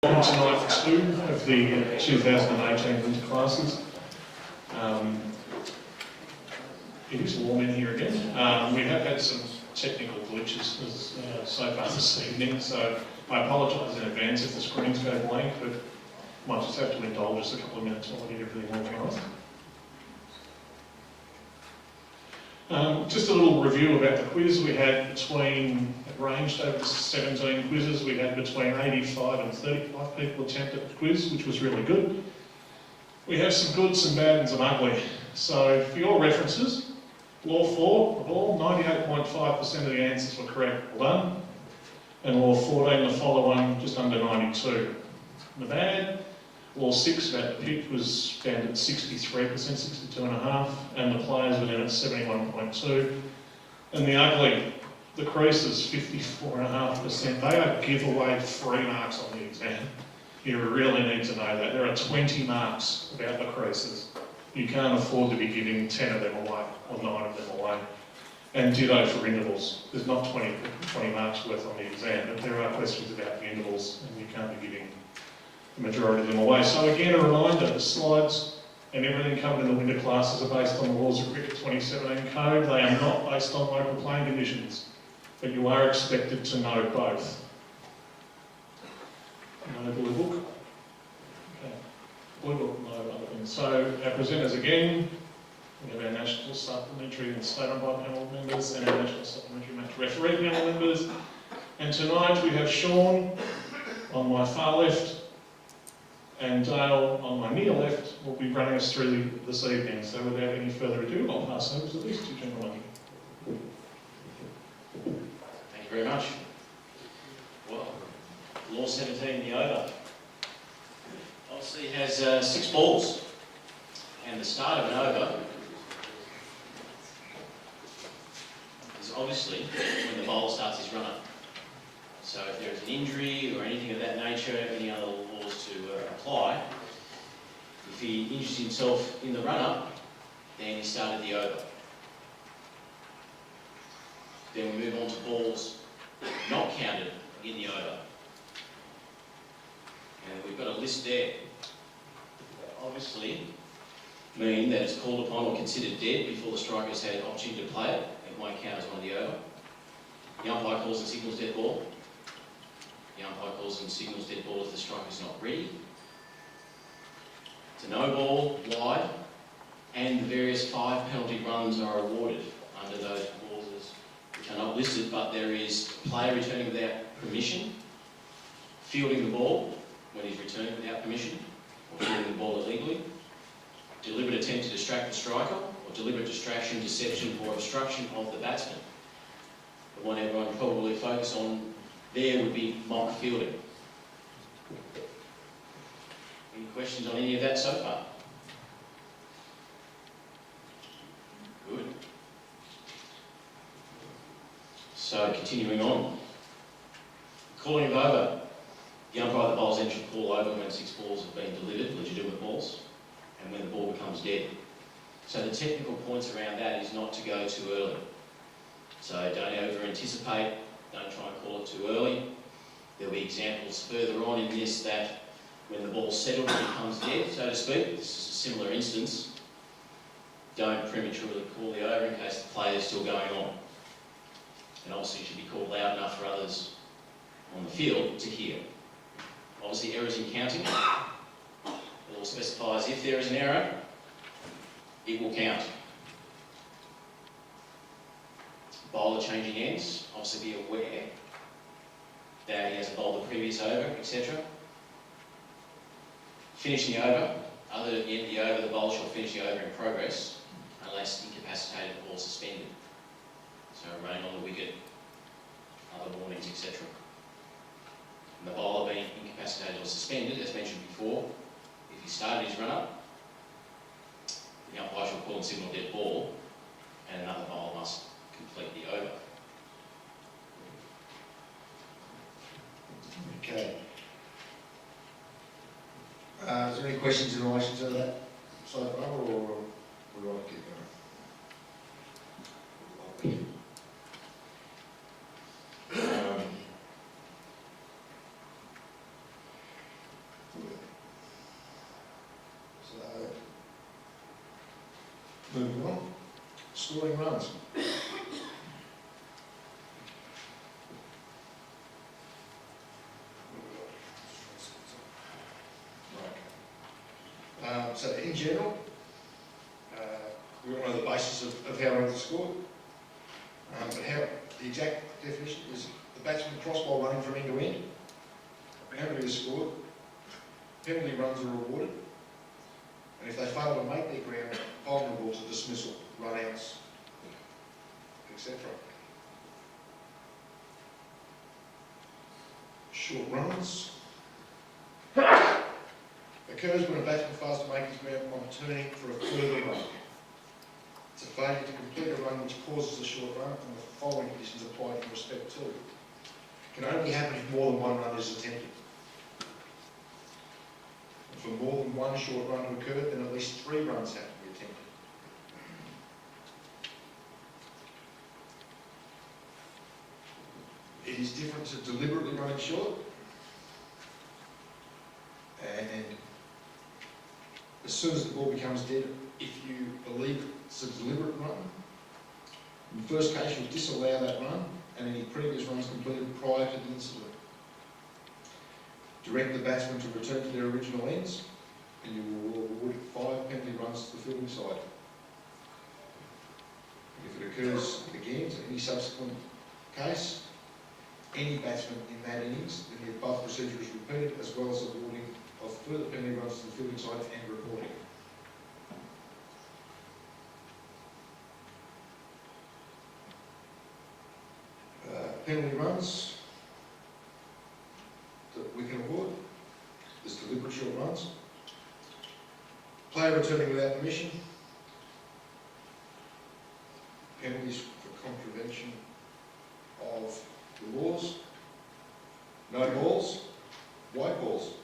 Welcome to night 2 of the 2018 winter classes. It is warm in here again. We have had some technical glitches so far this evening, so I apologise in advance if the screens go blank, but might just have to indulge us a couple of minutes while I get everything organised. Just a little review about the quiz. We had ranged over 17 quizzes, we had between 85 and 35 people attempt at the quiz, which was really good. We have some good, some bad and some ugly. So for your references, Law 4 of all, 98.5% of the answers were correct, well done. And Law 14, the follow one, just under 92. The bad, Law 6 about the pitch was down at 63%, 62.5%, and the players were down at 71.2%. And the ugly, the creases, 54.5%. They don't give away 3 marks on the exam. You really need to know that. There are 20 marks about the creases. You can't afford to be giving 10 of them away, or 9 of them away. And ditto for intervals. There's not 20 marks worth on the exam, but there are questions about the intervals, and you can't be giving the majority of them away. So again, a reminder, the slides and everything covered in the winter classes are based on the Laws of Cricket 2017 code. They are not based on local playing conditions, but you are expected to know both. No blue book. Okay. Blue book, no other things. So our presenters again, we have our National Supplementary and State Umpire Panel members and our National Supplementary Match Referee Panel members. And tonight we have Sean on my far left, and Dale on my near left will be running us through this evening. So without any further ado, I'll pass over to these two gentlemen. Thank you very much. Well, Law 17, the over. Obviously it has 6 balls, and the start of an over is obviously when the bowler starts his run-up. So if there is an injury or anything of that nature, any other laws to apply, if he injures himself in the run-up, then he started the over. Then we move on to balls not counted in the over. And we've got a list there. Obviously mean that it's called upon or considered dead before the striker has had an opportunity to play it. It won't count as one of the over. The umpire calls and signals dead ball. The umpire calls and signals dead ball if the striker's not ready. It's a no ball, wide, and the various 5 penalty runs are awarded under those clauses, which are not listed, but there is a player returning without permission, fielding the ball when he's returning without permission, or fielding the ball illegally, deliberate attempt to distract the striker, or deliberate distraction, deception, or obstruction of the batsman. The one everyone would probably focus on there would be mock fielding. Any questions on any of that so far? Good. So continuing on. Calling of over. The umpire that bowls in should call over when 6 balls have been delivered, legitimate balls, and when the ball becomes dead. So the technical points around that is not to go too early. So don't over anticipate, don't try and call it too early. There'll be examples further on in this that when the ball's settled and becomes dead, so to speak, this is a similar instance, don't prematurely call the over in case the play is still going on. And obviously it should be called loud enough for others on the field to hear. Obviously errors in counting. The law specifies if there is an error, it will count. Bowler changing ends, obviously be aware that he hasn't bowled the previous over, etc. Finishing the over, other than the end of the over, the bowler shall finish the over in progress unless incapacitated or suspended. So running on the wicket, other warnings, etc. And the bowler being incapacitated or suspended, as mentioned before, if he started his run-up, the umpire shall call and signal dead ball, and another bowler must complete the over. Okay. Is there any questions in relation to that so far, or we want to keep going? So, moving on, scoring runs. Right. So in general, we all know the basis of how runs are scored. But how the exact definition is the batsman cross ball running from end to end. A penalty is scored. Penalty runs are rewarded. And if they fail to make their ground, vulnerable to dismissal, run-outs, etc. Short runs occurs when a batsman fails to make his ground on turning for a further run. It's a failure to complete a run which causes a short run, and the following conditions apply in respect to. It can only happen if more than one run is attempted. And for more than one short run to occur, then at least 3 runs have to be attempted. It is different to deliberately running short, and as soon as the ball becomes dead, if you believe it's a deliberate run, in the first case you'll disallow that run and any previous runs completed prior to the incident. Direct the batsman to return to their original ends, and you will award 5 penalty runs to the fielding side. If it occurs again to any subsequent case, any batsman in that innings, then the above procedure is repeated, as well as awarding of further penalty runs to the fielding side and reporting. Penalty runs that we can award is deliberate short runs. Player returning without permission. Penalties for contravention of the laws. No balls. White balls.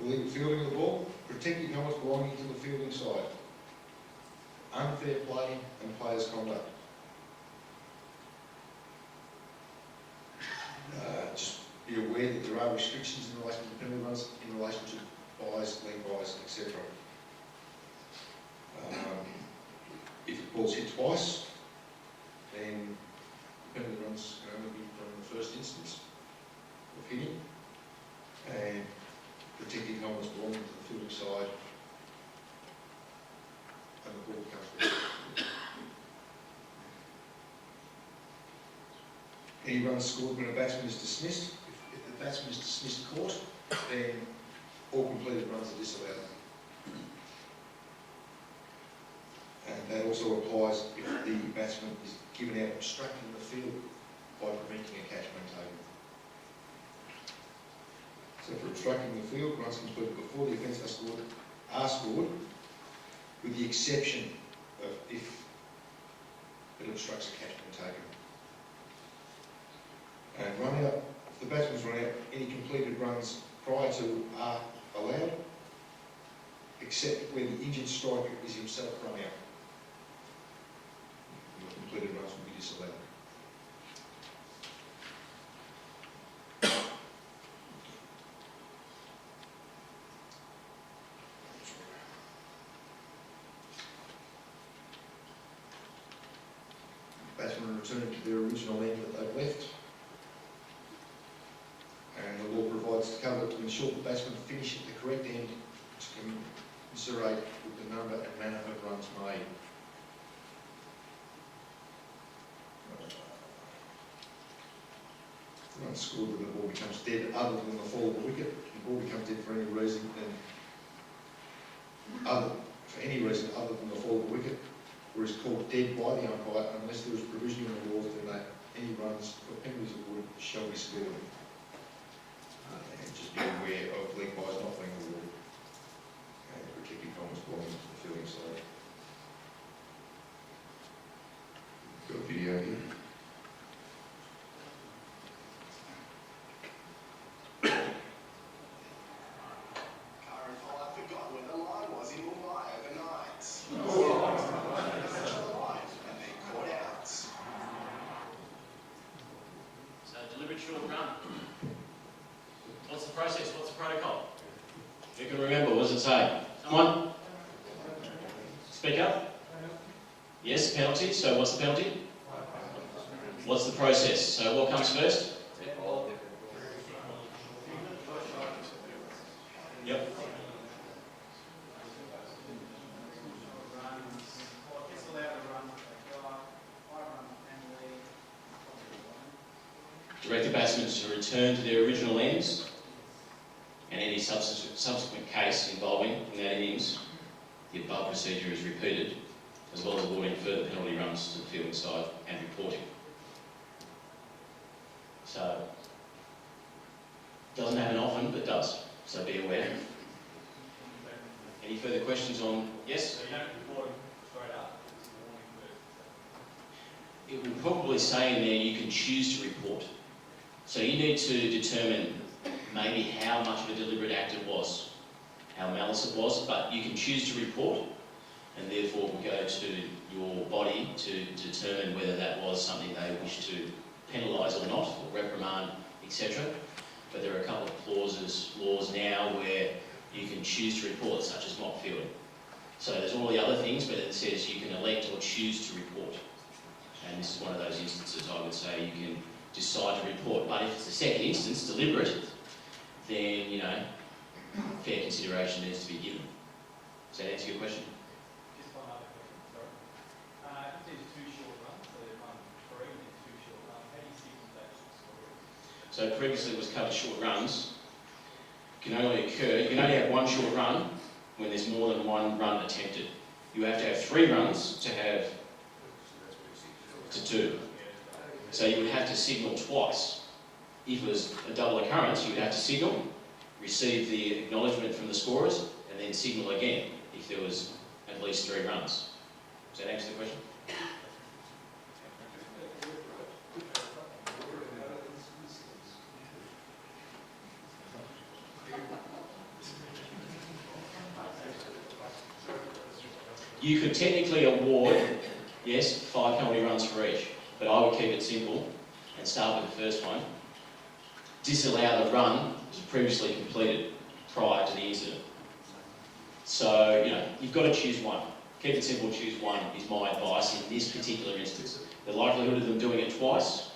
Illegal fielding of the ball. Protecting helmets belonging to the fielding side. Unfair play and players' conduct. Just be aware that there are restrictions in relation to penalty runs, in relation to buys, leg buys, etc. If the ball's hit twice, then penalty runs can only be from the first instance of hitting, and protecting helmets belonging to the fielding side, and the ball comes back. Any runs scored when a batsman is dismissed. If the batsman is dismissed court, then all completed runs are disallowed. And that also applies if the batsman is given out obstructing the field by preventing a catch maintained. So for obstructing the field, runs completed before the offence are scored, with the exception of if it obstructs a catch being taken. And run out, if the batsman's run out, any completed runs prior to are allowed, except where the injured striker is himself run out. The completed runs will be disallowed. Batsmen returning to their original end that they've left. And the law provides the cover to ensure the batsmen finish at the correct end, which can commiserate with the number and manner of runs made. Runs scored when the ball becomes dead other than the fall of the wicket. The ball becomes dead for any reason other than the fall of the wicket, or is called dead by the umpire unless there is provision in the law then that any runs for penalties awarded shall be scored. And just be aware of leg buys not being awarded and protecting helmets belonging to the fielding side. Got a video here. Short run. What's the process? What's the protocol? You can remember, what does it say? Come on. Speak up. Yes, penalty. So what's the penalty? What's the process? So what comes first? Yep. Direct the batsmen to return to their original ends, and any subsequent case involving in that innings, the above procedure is repeated, as well as awarding further penalty runs to the fielding side and reporting. So, doesn't happen often, but does. So be aware. Any further questions on? Yes? So you don't report them straight up? It will probably say in there you can choose to report. So you need to determine maybe how much of a deliberate act it was, how malice it was, but you can choose to report, and therefore it will go to your body to determine whether that was something they wish to penalise or not, or reprimand, etc. But there are a couple of laws now where you can choose to report, such as mock fielding. So there's all the other things, but it says you can elect or choose to report. And this is one of those instances I would say you can decide to report. But if it's the second instance, deliberate, then, you know, fair consideration needs to be given. Does that answer your question? Just one other question, sorry. If there's two short runs, so they've run three and then two short runs, how do you signal that to the scorers? So previously it was covered short runs. Can only occur, you can only have one short run when there's more than one run attempted. You have to have 3 runs to have to 2. So you would have to signal twice. If it was a double occurrence, you would have to signal, receive the acknowledgement from the scorers, and then signal again if there was at least 3 runs. Does that answer the question? You could technically award, yes, 5 penalty runs for each, but I would keep it simple and start with the first one. Disallow the run that was previously completed prior to the incident. So, you know, you've got to choose one. Keep it simple, choose one is my advice in this particular instance. The likelihood of them doing it twice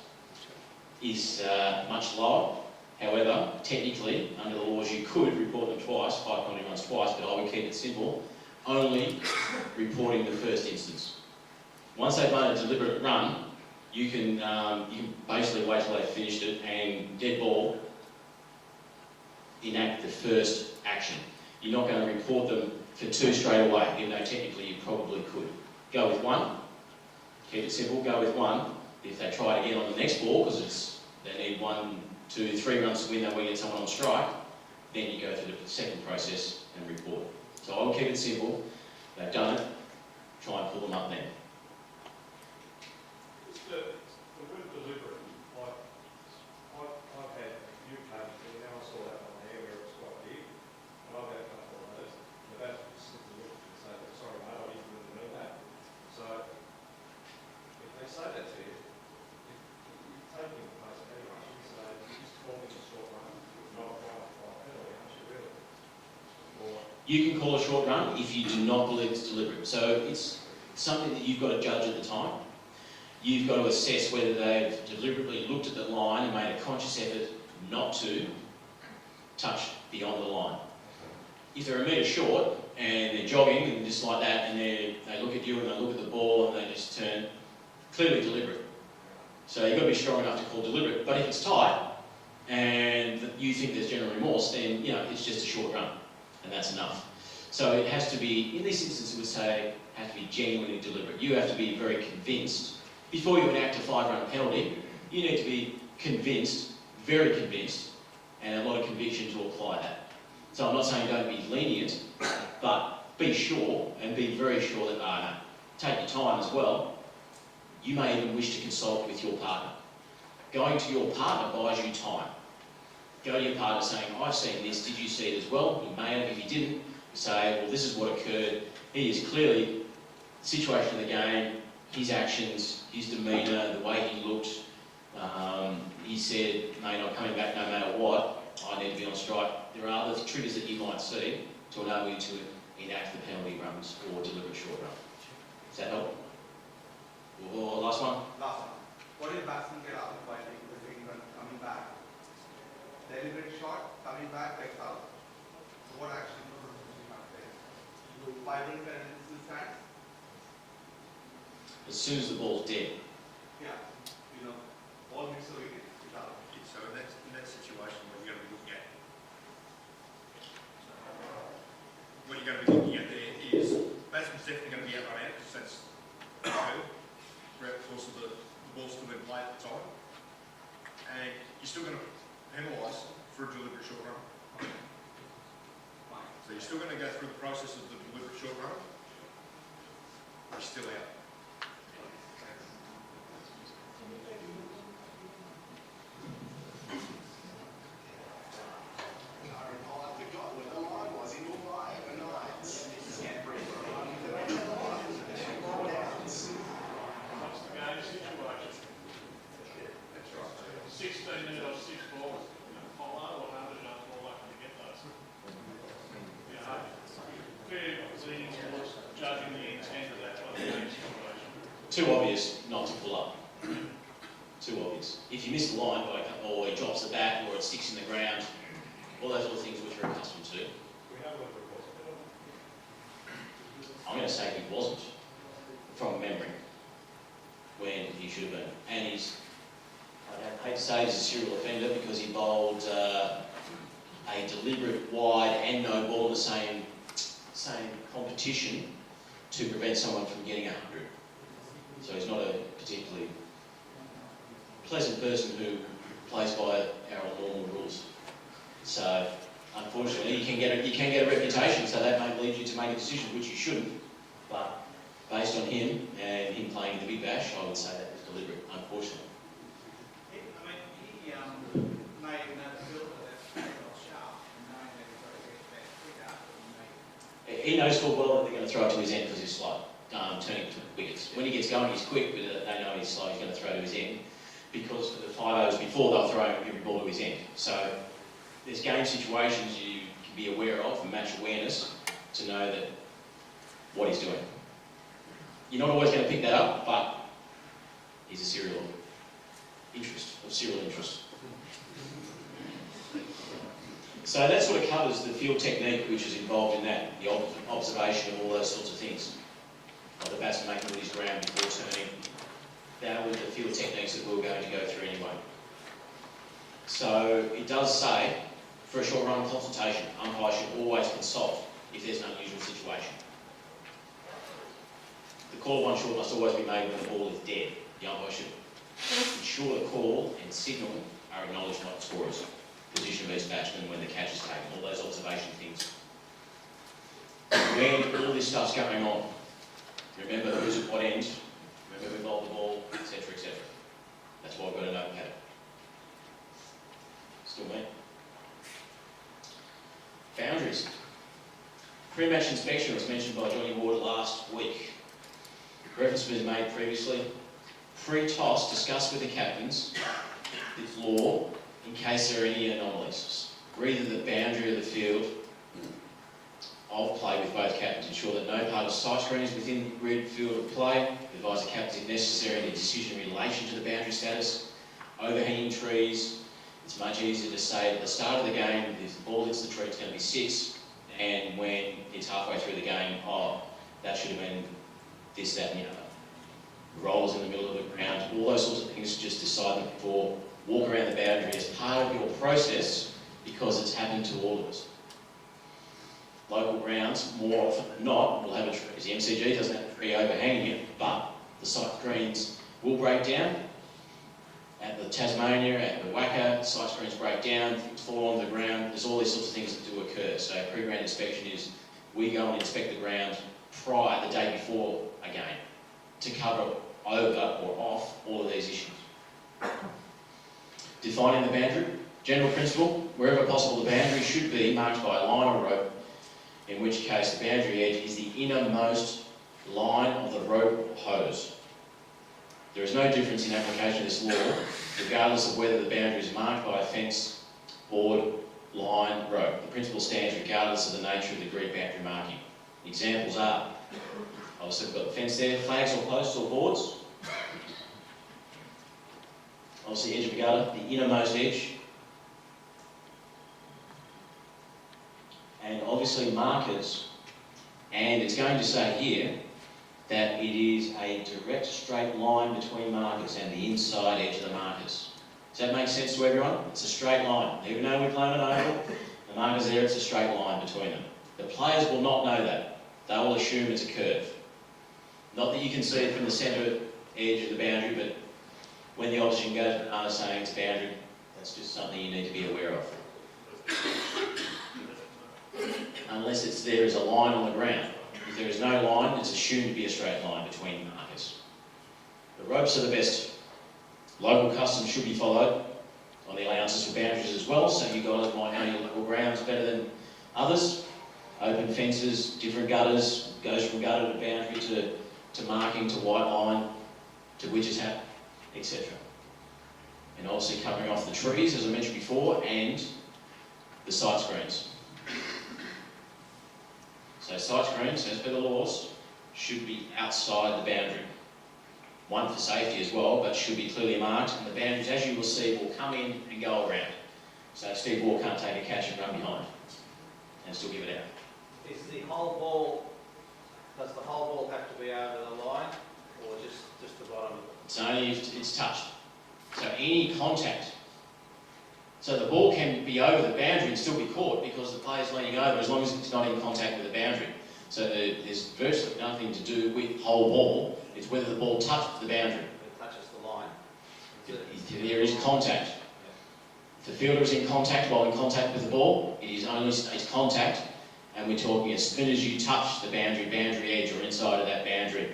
is much lower. However, technically, under the laws, you could report them twice, 5 penalty runs twice, but I would keep it simple, only reporting the first instance. Once they've made a deliberate run, you can basically wait till they've finished it and dead ball enact the first action. You're not going to report them for 2 straight away, even though technically you probably could. Go with 1, keep it simple, go with 1. If they try it again on the next ball, because they need 1, 2, 3 runs to win, they want to get someone on strike, then you go through the second process and report. So I will keep it simple. They've done it, try and pull them up then. The word deliberate, like, I've had a few cases, and now I saw that one there where it was quite big, and I've had a couple of those, but that's simply look and say, sorry mate, I didn't really know that. So, if they say that to you, you're taking the place of anyone, you say, you're just calling a short run, not a penalty, aren't you really? Or, You can call a short run if you do not believe it's deliberate. So it's something that you've got to judge at the time. You've got to assess whether they've deliberately looked at the line and made a conscious effort not to touch beyond the line. If they're a metre short and they're jogging and just like that and they look at you and they look at the ball and they just turn, clearly deliberate. So you've got to be strong enough to call deliberate. But if it's tight and you think there's general remorse, then, you know, it's just a short run. And that's enough. So it has to be, in this instance it would say, has to be genuinely deliberate. You have to be very convinced. Before you enact a 5-run penalty, you need to be convinced, very convinced, and a lot of conviction to apply that. So I'm not saying don't be lenient, but be sure, and be very sure that, no, take your time as well. You may even wish to consult with your partner. Going to your partner buys you time. Go to your partner saying, I've seen this, did you see it as well? He may have, if he didn't, say, well, this is what occurred. He is clearly, situation of the game, his actions, his demeanour, the way he looked, he said, mate, I'm coming back no matter what, I need to be on strike. There are other triggers that you might see to enable you to enact the penalty runs or deliberate short run. Does that help? Or last one? Last one. What if batsman get out by taking the swing run coming back? Deliberate shot, coming back, gets out. What action would you have there? Vibrant penalty in stands? As soon as the ball's dead. Yeah. Ball hits the wicket, it's out. So in that situation, what you're going to be looking at, there is, batsman's definitely going to be out run out, because that's occurred throughout the course of the ball's still in play at the time. And you're still going to penalise for a deliberate short run. Fine. So you're still going to go through the process of the deliberate short run. You're still out. What's the game situation? 16 minutes or 6 balls. Polo or 100 yards more likely to get those. Fair leaning towards judging the intent of that kind of game situation. Too obvious not to pull up. Too obvious. If you miss the line by a couple, or he drops the bat, or it sticks in the ground, all those little things which we're accustomed to. We have a little bit of I'm going to say he wasn't, from memory, when he should have been. And he's, I hate to say he's a serial offender because he bowled a deliberate wide and no ball in the same competition to prevent someone from getting 100. So he's not a particularly pleasant person who plays by our normal rules. So unfortunately, you can get a reputation, so that may lead you to make a decision, which you shouldn't. But based on him and him playing in the Big Bash, I would say that was deliberate, unfortunately. He made another filter that's sharp, and knowing that he's got to get back quicker, He knows full well that they're going to throw it to his end because he's slow, turning to wickets. When he gets going, he's quick, but they know he's slow, he's going to throw to his end. Because for the 5 overs before, they'll throw every ball to his end. So there's game situations you can be aware of, and match awareness, to know that what he's doing. You're not always going to pick that up, but he's a serial interest. So that sort of covers the field technique which is involved in that, the observation of all those sorts of things. Like the batsman making all his ground before turning. That were the field techniques that we were going to go through anyway. So it does say, for a short run consultation, umpires should always consult if there's an unusual situation. The call of one short must always be made when the ball is dead. The umpire should ensure the call and signal are acknowledged by the scorers, position of each batsman when the catch is taken, all those observation things. When all this stuff's going on, remember who's at what end, remember who bowled the ball, etc., etc. That's why we've got a notepad. Still me. Boundaries. Pre-match inspection was mentioned by Johnny Ward last week. Reference was made previously. Pre-toss, discuss with the captains the law in case there are any anomalies. Agree that the boundary of the field of play with both captains. Ensure that no part of sight screen is within the grid field of play. Advise the captains if necessary any decision in relation to the boundary status. Overhanging trees. It's much easier to say at the start of the game, if the ball hits the tree, it's going to be 6, and when it's halfway through the game, oh, that should have been this, that, and the other. Rollers in the middle of the ground, all those sorts of things, just decide them before. Walk around the boundary as part of your process because it's happened to all of us. Local grounds, more often than not, will have a tree. The MCG doesn't have a tree overhanging it, but the sight screens will break down. At the Tasmania, at the Wacker, sight screens break down, things fall onto the ground. There's all these sorts of things that do occur. So pre-ground inspection is we go and inspect the ground prior, the day before a game, to cover over or off all of these issues. Defining the boundary. General principle, wherever possible the boundary should be marked by a line or rope, in which case the boundary edge is the innermost line of the rope or hose. There is no difference in application of this law, regardless of whether the boundary is marked by a fence, board, line, rope. The principle stands regardless of the nature of the agreed boundary marking. Examples are, obviously we've got the fence there, flags or posts or boards. Obviously edge of the gutter, the innermost edge. And obviously markers, and it's going to say here that it is a direct straight line between markers and the inside edge of the markers. Does that make sense to everyone? It's a straight line. Even though we've blown it over, the markers there, it's a straight line between them. The players will not know that. They will assume it's a curve. Not that you can see it from the centre edge of the boundary, but when the opposition goes and saying it's boundary, that's just something you need to be aware of. Unless there is a line on the ground. If there is no line, it's assumed to be a straight line between markers. The ropes are the best. Local customs should be followed on the allowances for boundaries as well, so you guys might know your local grounds better than others. Open fences, different gutters, goes from gutter to boundary to marking, to white line, to witch's hat, etc. And obviously covering off the trees, as I mentioned before, and the sight screens. So sight screens, as per the laws, should be outside the boundary. One for safety as well, but should be clearly marked, and the boundaries, as you will see, will come in and go around. So Steve Waugh can't take a catch and run behind and still give it out. Is the whole ball, does the whole ball have to be over the line, or just the bottom? It's only if it's touched. So any contact. So the ball can be over the boundary and still be caught because the player's leaning over as long as it's not in contact with the boundary. So there's virtually nothing to do with whole ball. It's whether the ball touches the boundary. It touches the line. There is contact. If the fielder is in contact while in contact with the ball, it is only it's contact, and we're talking as soon as you touch the boundary edge or inside of that boundary,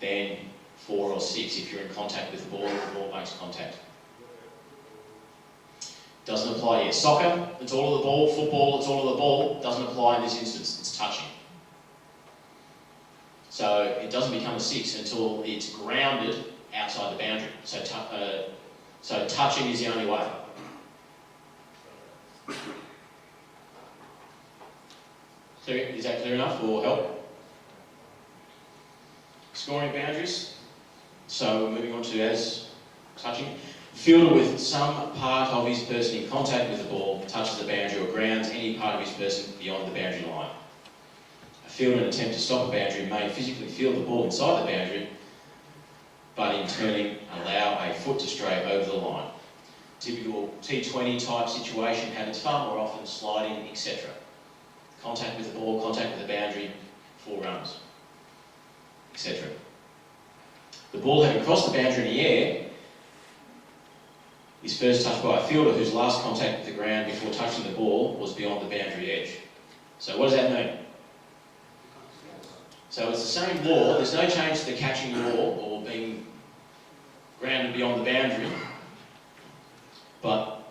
then 4 or 6 if you're in contact with the ball, the ball makes contact. Doesn't apply here. Soccer, it's all of the ball. Football, it's all of the ball. Doesn't apply in this instance. It's touching. So it doesn't become a 6 until it's grounded outside the boundary. So touching is the only way. Clear? Is that clear enough or help? Scoring boundaries. So we're moving on to as touching. Fielder with some part of his person in contact with the ball touches the boundary or grounds any part of his person beyond the boundary line. A fielder in an attempt to stop a boundary may physically field the ball inside the boundary, but in turning allow a foot to stray over the line. Typical T20 type situation happens far more often, sliding, etc. Contact with the ball, contact with the boundary, 4 runs, etc. The ball having crossed the boundary in the air is first touched by a fielder whose last contact with the ground before touching the ball was beyond the boundary edge. So what does that mean? So it's the same law, there's no change to the catching law or being grounded beyond the boundary, but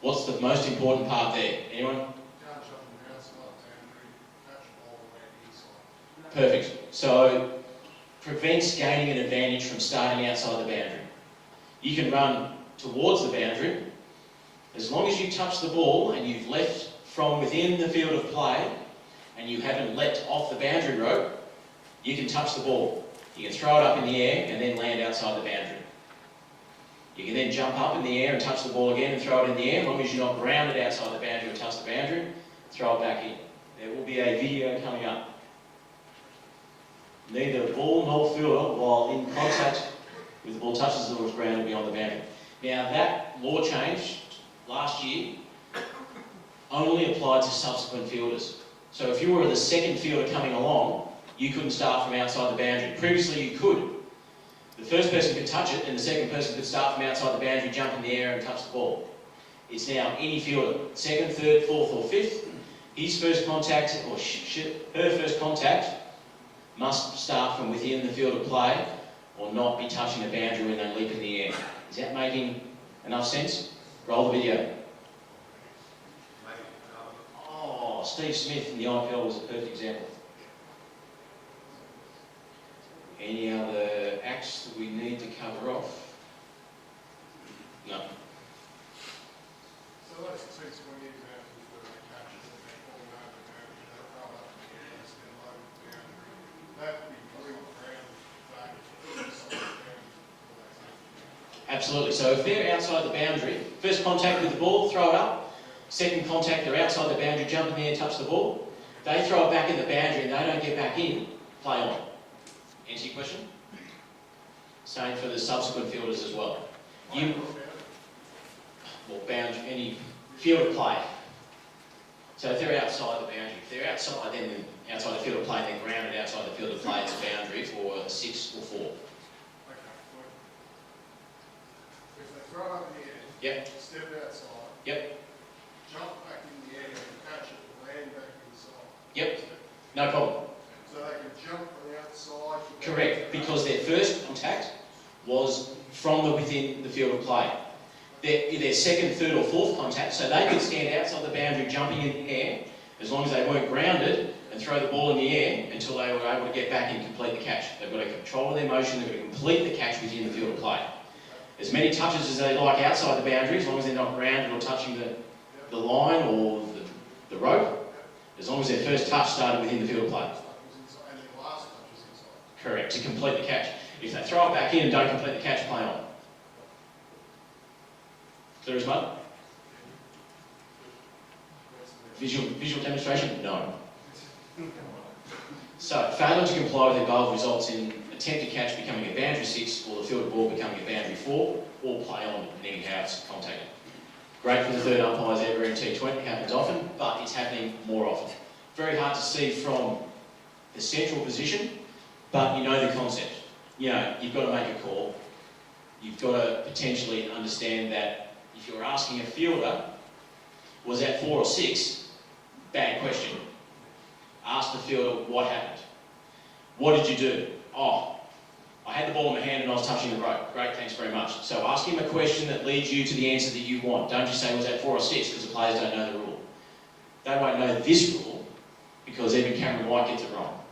what's the most important part there? Anyone? Perfect. So prevents gaining an advantage from starting outside the boundary. You can run towards the boundary. As long as you touch the ball and you've left from within the field of play and you haven't leapt off the boundary rope, you can touch the ball. You can throw it up in the air and then land outside the boundary. You can then jump up in the air and touch the ball again and throw it in the air. As long as you're not grounded outside the boundary or touch the boundary, throw it back in. There will be a video coming up. Neither ball nor fielder, while in contact with the ball, touches or is grounded beyond the boundary. Now that law change last year only applied to subsequent fielders. So if you were the second fielder coming along, you couldn't start from outside the boundary. Previously you could. The first person could touch it and the second person could start from outside the boundary, jump in the air and touch the ball. It's now any fielder, second, third, fourth or fifth, his first contact or her first contact must start from within the field of play or not be touching the boundary when they leap in the air. Is that making enough sense? Roll the video. Oh, Steve Smith in the IPL was a perfect example. Any other acts that we need to cover off? No. So let's take 20 examples where they capture the ball over the boundary, Absolutely. So if they're outside the boundary, first contact with the ball, throw it up. Second contact, they're outside the boundary, jump in there and touch the ball. They throw it back in the boundary and they don't get back in, play on. Answer your question? Same for the subsequent fielders as well. Any field of play. So if they're outside the boundary, if they're outside, then outside the field of play, then grounded outside the field of play, it's a boundary for a 6 or 4. Okay. If they throw it up in the air. Yep. Step outside. Yep. Jump back in the air and catch it, land back inside. Yep. No problem. So they can jump from the outside. Correct, because their first contact was from within the field of play. Their second, third or fourth contact, so they could stand outside the boundary jumping in the air, as long as they weren't grounded, and throw the ball in the air until they were able to get back and complete the catch. They've got to control their motion, they've got to complete the catch within the field of play. As many touches as they like outside the boundary, as long as they're not grounded or touching the line or the rope, as long as their first touch started within the field of play. And their last touch is inside. Correct, to complete the catch. If they throw it back in and don't complete the catch, play on. Clear as mud? Visual demonstration? No. So, failure to comply with the goal results in attempted catch becoming a boundary 6 or the field ball becoming a boundary 4 or play on, depending how it's contacted. Great for the third umpires ever in T20, happens often, but it's happening more often. Very hard to see from the central position, but you know the concept. You know, you've got to make a call. You've got to potentially understand that if you're asking a fielder, was that 4 or 6? Bad question. Ask the fielder what happened. What did you do? Oh, I had the ball in my hand and I was touching the rope. Great, thanks very much. So ask him a question that leads you to the answer that you want. Don't just say, was that 4 or 6? Because the players don't know the rule. They won't know this rule because even Cameron White gets it wrong.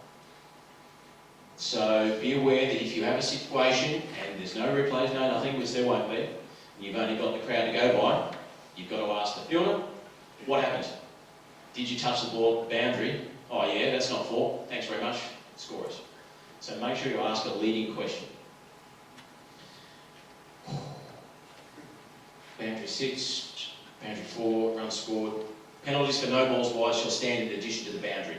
So be aware that if you have a situation and there's no replays, no nothing, which there won't be, and you've only got the crowd to go by, you've got to ask the fielder, what happened? Did you touch the ball at the boundary? Oh yeah, that's not 4. Thanks very much. Score it. So make sure you ask a leading question. Boundary 6, boundary 4, run scored. Penalties for no balls wide shall stand in addition to the boundary.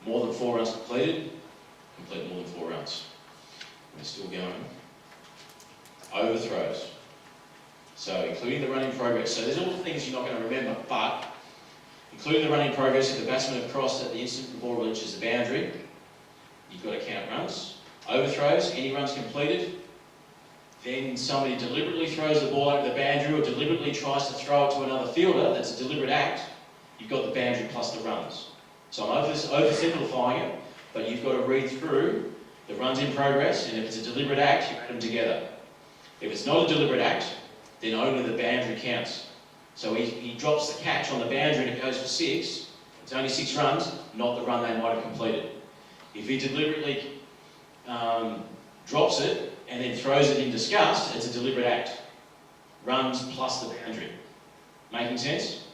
More than 4 runs completed, complete more than 4 runs. We're still going. Overthrows. So including the running progress. So there's all the things you're not going to remember, but including the running progress, if the batsman have crossed at the instant the ball reaches the boundary, you've got to count runs. Overthrows, any runs completed. Then somebody deliberately throws the ball over the boundary or deliberately tries to throw it to another fielder, that's a deliberate act, you've got the boundary plus the runs. So I'm oversimplifying it, but you've got to read through the runs in progress, and if it's a deliberate act, you add them together. If it's not a deliberate act, then only the boundary counts. So he drops the catch on the boundary and it goes for 6, it's only 6 runs, not the run they might have completed. If he deliberately drops it and then throws it in disgust, it's a deliberate act. Runs plus the boundary. Making sense?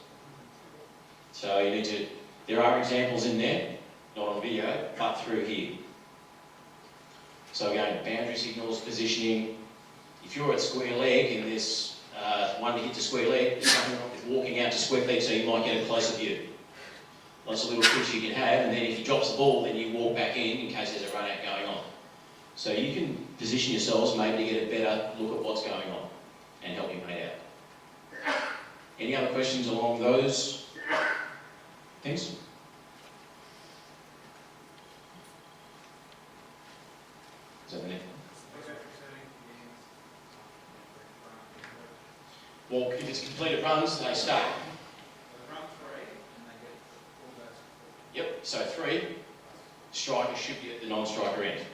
So you need to, there are examples in there, not on video, but through here. So again, boundary signals, positioning. If you're at square leg and there's one to hit to square leg, there's nothing wrong with walking out to square leg so you might get a closer view. Lots of little tricks you can have, and then if he drops the ball, then you walk back in case there's a run out going on. So you can position yourselves maybe to get a better look at what's going on and help your mate out. Any other questions along those things? Is that the next one? Well, if it's completed runs, they start. Run 3 and they get all those. Yep, so 3, striker should be at the non-striker end.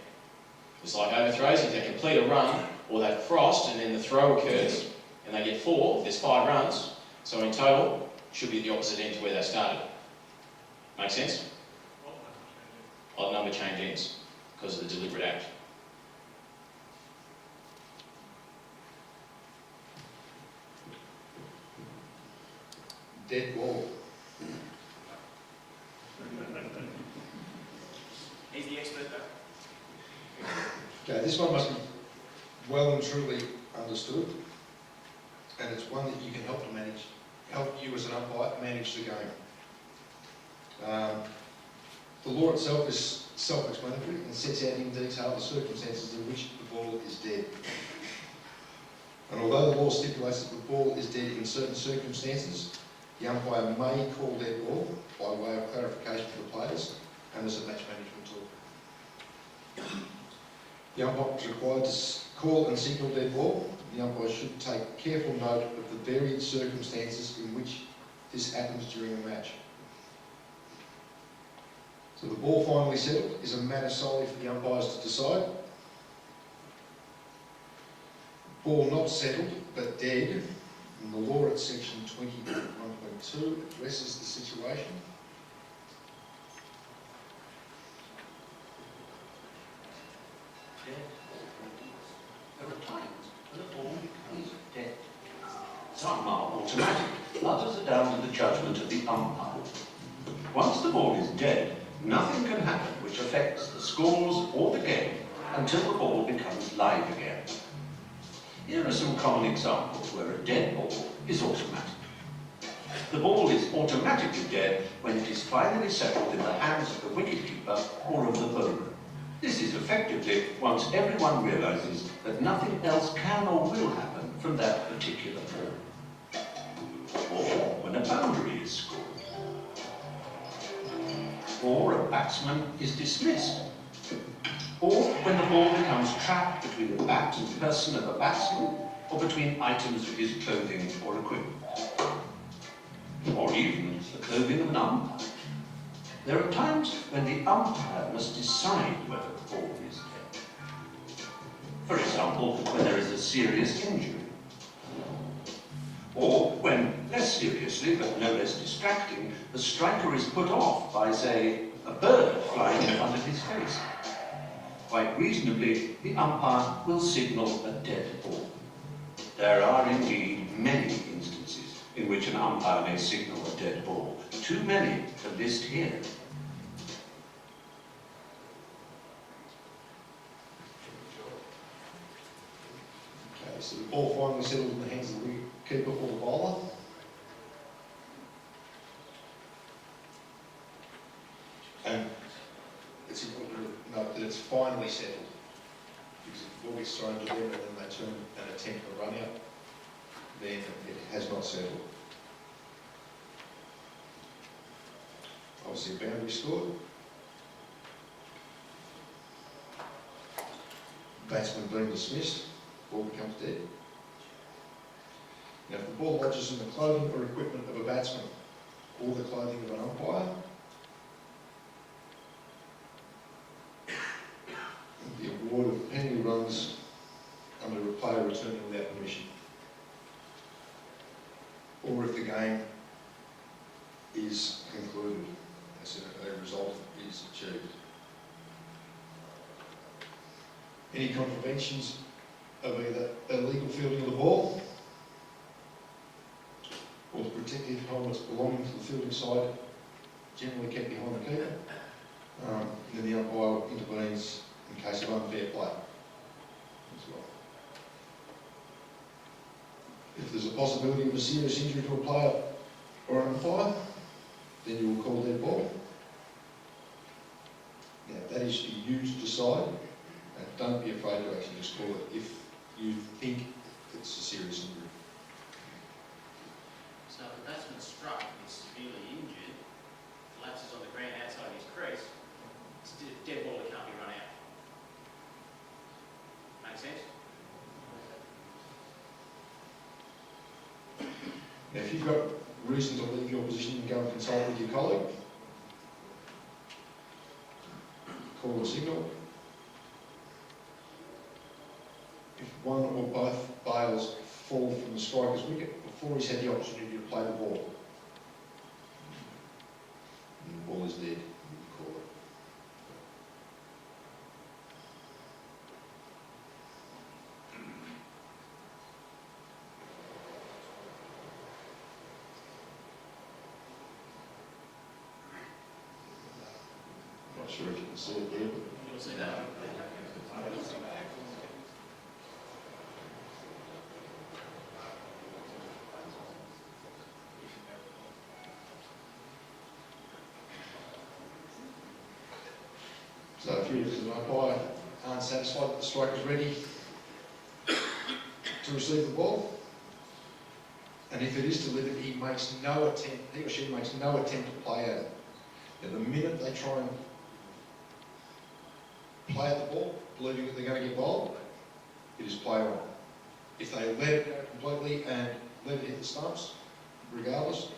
It's like overthrows, if they complete a run, or they've crossed and then the throw occurs, and they get 4, there's 5 runs, so in total, should be at the opposite end to where they started. Make sense? Odd number change ends, because of the deliberate act. Dead ball. He's the expert though. Okay, this one must be well and truly understood, and it's one that you can help you as an umpire manage the game. The law itself is self-explanatory and sets out in detail the circumstances in which the ball is dead. And although the law stipulates that the ball is dead in certain circumstances, the umpire may call dead ball by way of clarification for the players and as a match management tool. The umpire is required to call and signal dead ball. The umpire should take careful note of the varied circumstances in which this happens during a match. So the ball finally settled is a matter solely for the umpires to decide. Ball not settled but dead, and the law at section 21.2 addresses the situation. There are times when a ball becomes dead. Some are automatic, others are down to the judgment of the umpire. Once the ball is dead, nothing can happen which affects the scores or the game until the ball becomes live again. Here are some common examples where a dead ball is automatic. The ball is automatically dead when it is finally settled in the hands of the wicketkeeper or of the bowler. This is effectively once everyone realises that nothing else can or will happen from that particular ball. Or when a boundary is scored. Or a batsman is dismissed. Or when the ball becomes trapped between the bat and person of a batsman, or between items of his clothing or equipment. Or even the clothing of an umpire. There are times when the umpire must decide whether the ball is dead. For example, when there is a serious injury. Or when, less seriously but no less distracting, the striker is put off by, say, a bird flying in front of his face. Quite reasonably, the umpire will signal a dead ball. There are indeed many instances in which an umpire may signal a dead ball. Too many to list here. Okay, so the ball finally settled in the hands of the wicketkeeper or the bowler. And it's important to note that it's finally settled. Because if the ball gets thrown to them and then they turn and attempt a run out, then it has not settled. Obviously a boundary scored. Batsman being dismissed, ball becomes dead. Now if the ball lodges in the clothing or equipment of a batsman or the clothing of an umpire, the award of penalty runs under a player returning without permission. Or if the game is concluded, as a result is achieved. Any contraventions of either illegal fielding of the ball or the protective helmets belonging to the fielding side generally kept behind the keeper, then the umpire intervenes in case of unfair play as well. If there's a possibility of a serious injury to a player or an umpire, then you will call dead ball. Now that is for you to decide, and don't be afraid to actually just call it if you think it's a serious injury. So if a batsman struck and is severely injured, collapses on the ground outside his crease, it's a dead ball that can't be run out. Make sense? Now if you've got reason to leave your position and go and consult with your colleague, call a signal. If one or both bails fall from the striker's wicket before he's had the opportunity to play the ball, and the ball is dead, you call it. Not sure if you can see it there, but You'll see that. if you as an umpire aren't satisfied that the striker's ready to receive the ball, and if it is delivered, he or she makes no attempt to play at it. Now, the minute they try and play at the ball, believing that they're going to get bowled, it is play on. If they let it go completely and let it hit the stumps, regardless,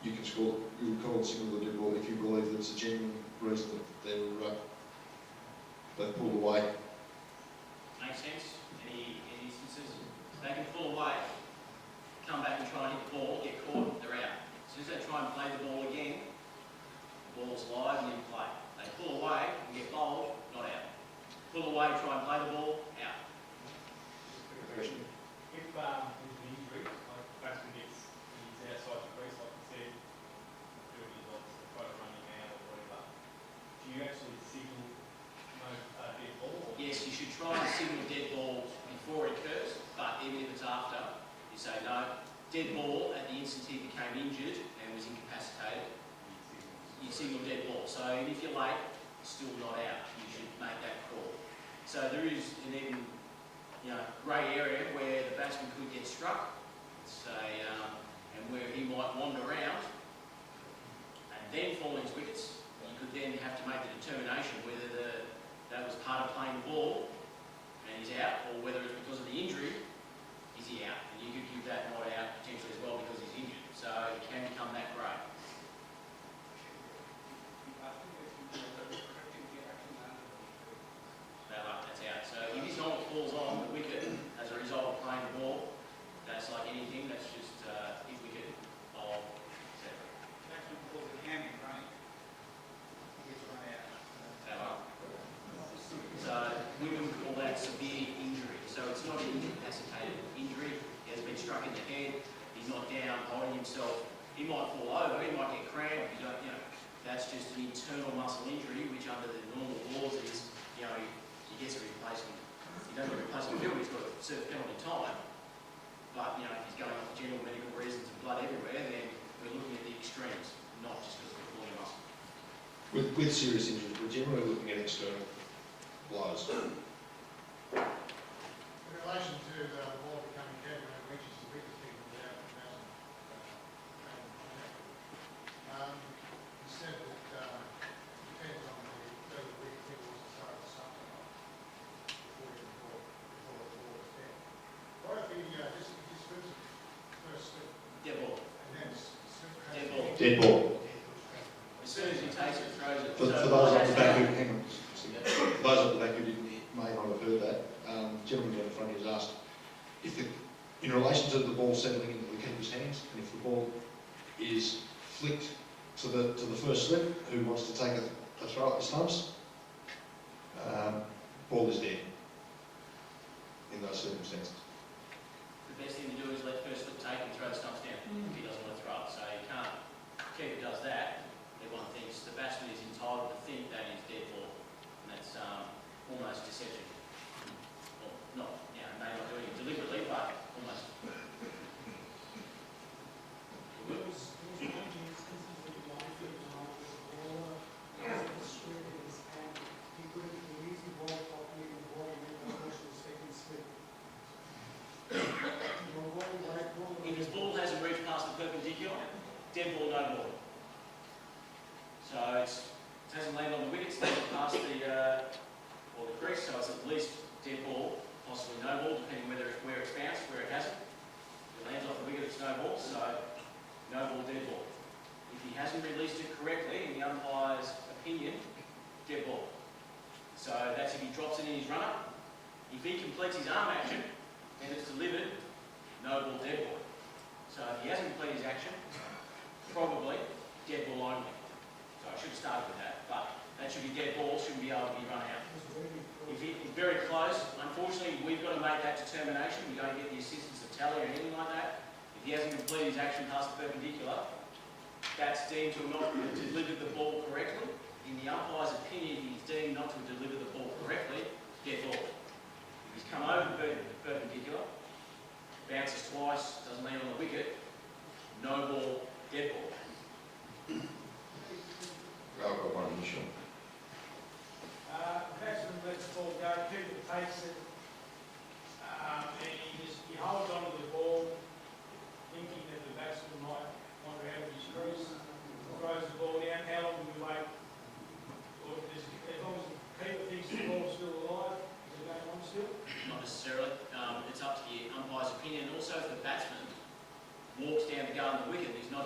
you can score. You would call it single or dead ball if you believe that it's a genuine reason that they've pulled away. Makes sense? Any instances? They can pull away, come back and try and hit the ball, get caught, they're out. As soon as they try and play the ball again, the ball's live and in play. They pull away and get bowled, not out. Pull away, try and play the ball, out. If with an injury, like the batsman gets he's outside the crease, like you said, doing his photo running out or whatever, do you actually signal dead ball? Or? Yes, you should try and signal dead ball before it occurs, but even if it's after, you say no. Dead ball at the instant he became injured and was incapacitated, you signal dead ball. So even if you're late, it's still not out. You should make that call. So there is an even grey area where the batsman could get struck, say, and where he might wander around and then fall into wickets. You could then have to make the determination whether that was part of playing the ball and he's out, or whether it's because of the injury, is he out? And you could give that not out potentially as well because he's injured. So it can become that grey. That's out. So if his helmet falls on the wicket as a result of playing the ball, that's like anything, that's just his wicket, bowl, etc. Actually, because the hand is running, he gets run out. So we would call that severe injury. So it's not an incapacitated injury. He has been struck in the head. He's not down, holding himself. He might fall over. He might get cramped. That's just an internal muscle injury, which under the normal laws is, he gets a replacement. He doesn't get a replacement field. He's got a certain penalty time. But if he's going off for general medical reasons and blood everywhere, then we're looking at the extremes, not just because we're pulling muscle. With serious injuries, we're generally looking at external blows. In relation to the ball becoming dead when it reaches the wicket keeper without the batsman, you said that depends on whether the wicket keeper wants to start the something before the ball is dead. What if he just slips it first slip Dead ball. and then slip? Dead ball. Dead ball. As soon as he takes it, throws it. For those up the back who, hang on. For those up the back who may not have heard that, gentleman down the front here has asked in relation to the ball settling into the keeper's hands, and if the ball is flicked to the first slip, who wants to take a throw at the stumps, ball is dead in those circumstances. The best thing to do is let first slip take and throw the stumps down if he doesn't want to throw it. So you can't. Keeper does that. Everyone thinks the batsman is entitled to think that is dead ball, and that's almost deception. Well, not, may not doing it deliberately, but almost. There was one instance that the outfield bowler straight in his hand. He couldn't release the ball properly and the ball went over to the second slip. If his ball hasn't reached past the perpendicular, dead ball, no ball. So it hasn't landed on the wicket, it's landed past the crease, so it's at least dead ball, possibly no ball, depending where it's bounced, where it hasn't. If it lands off the wicket, it's no ball, so no ball, dead ball. If he hasn't released it correctly, in the umpire's opinion, dead ball. So that's if he drops it in his run-up. If he completes his arm action, and it's delivered, no ball, dead ball. So if he hasn't completed his action, probably dead ball only. So I should have started with that, but that should be dead ball, shouldn't be able to be run out. If he's very close, unfortunately, we've got to make that determination. We don't get the assistance of tally or anything like that. If he hasn't completed his action past the perpendicular, that's deemed to have not delivered the ball correctly. In the umpire's opinion, he's deemed not to have delivered the ball correctly, dead ball. If he's come over the perpendicular, bounces twice, doesn't land on the wicket, no ball, dead ball. I've got one initial.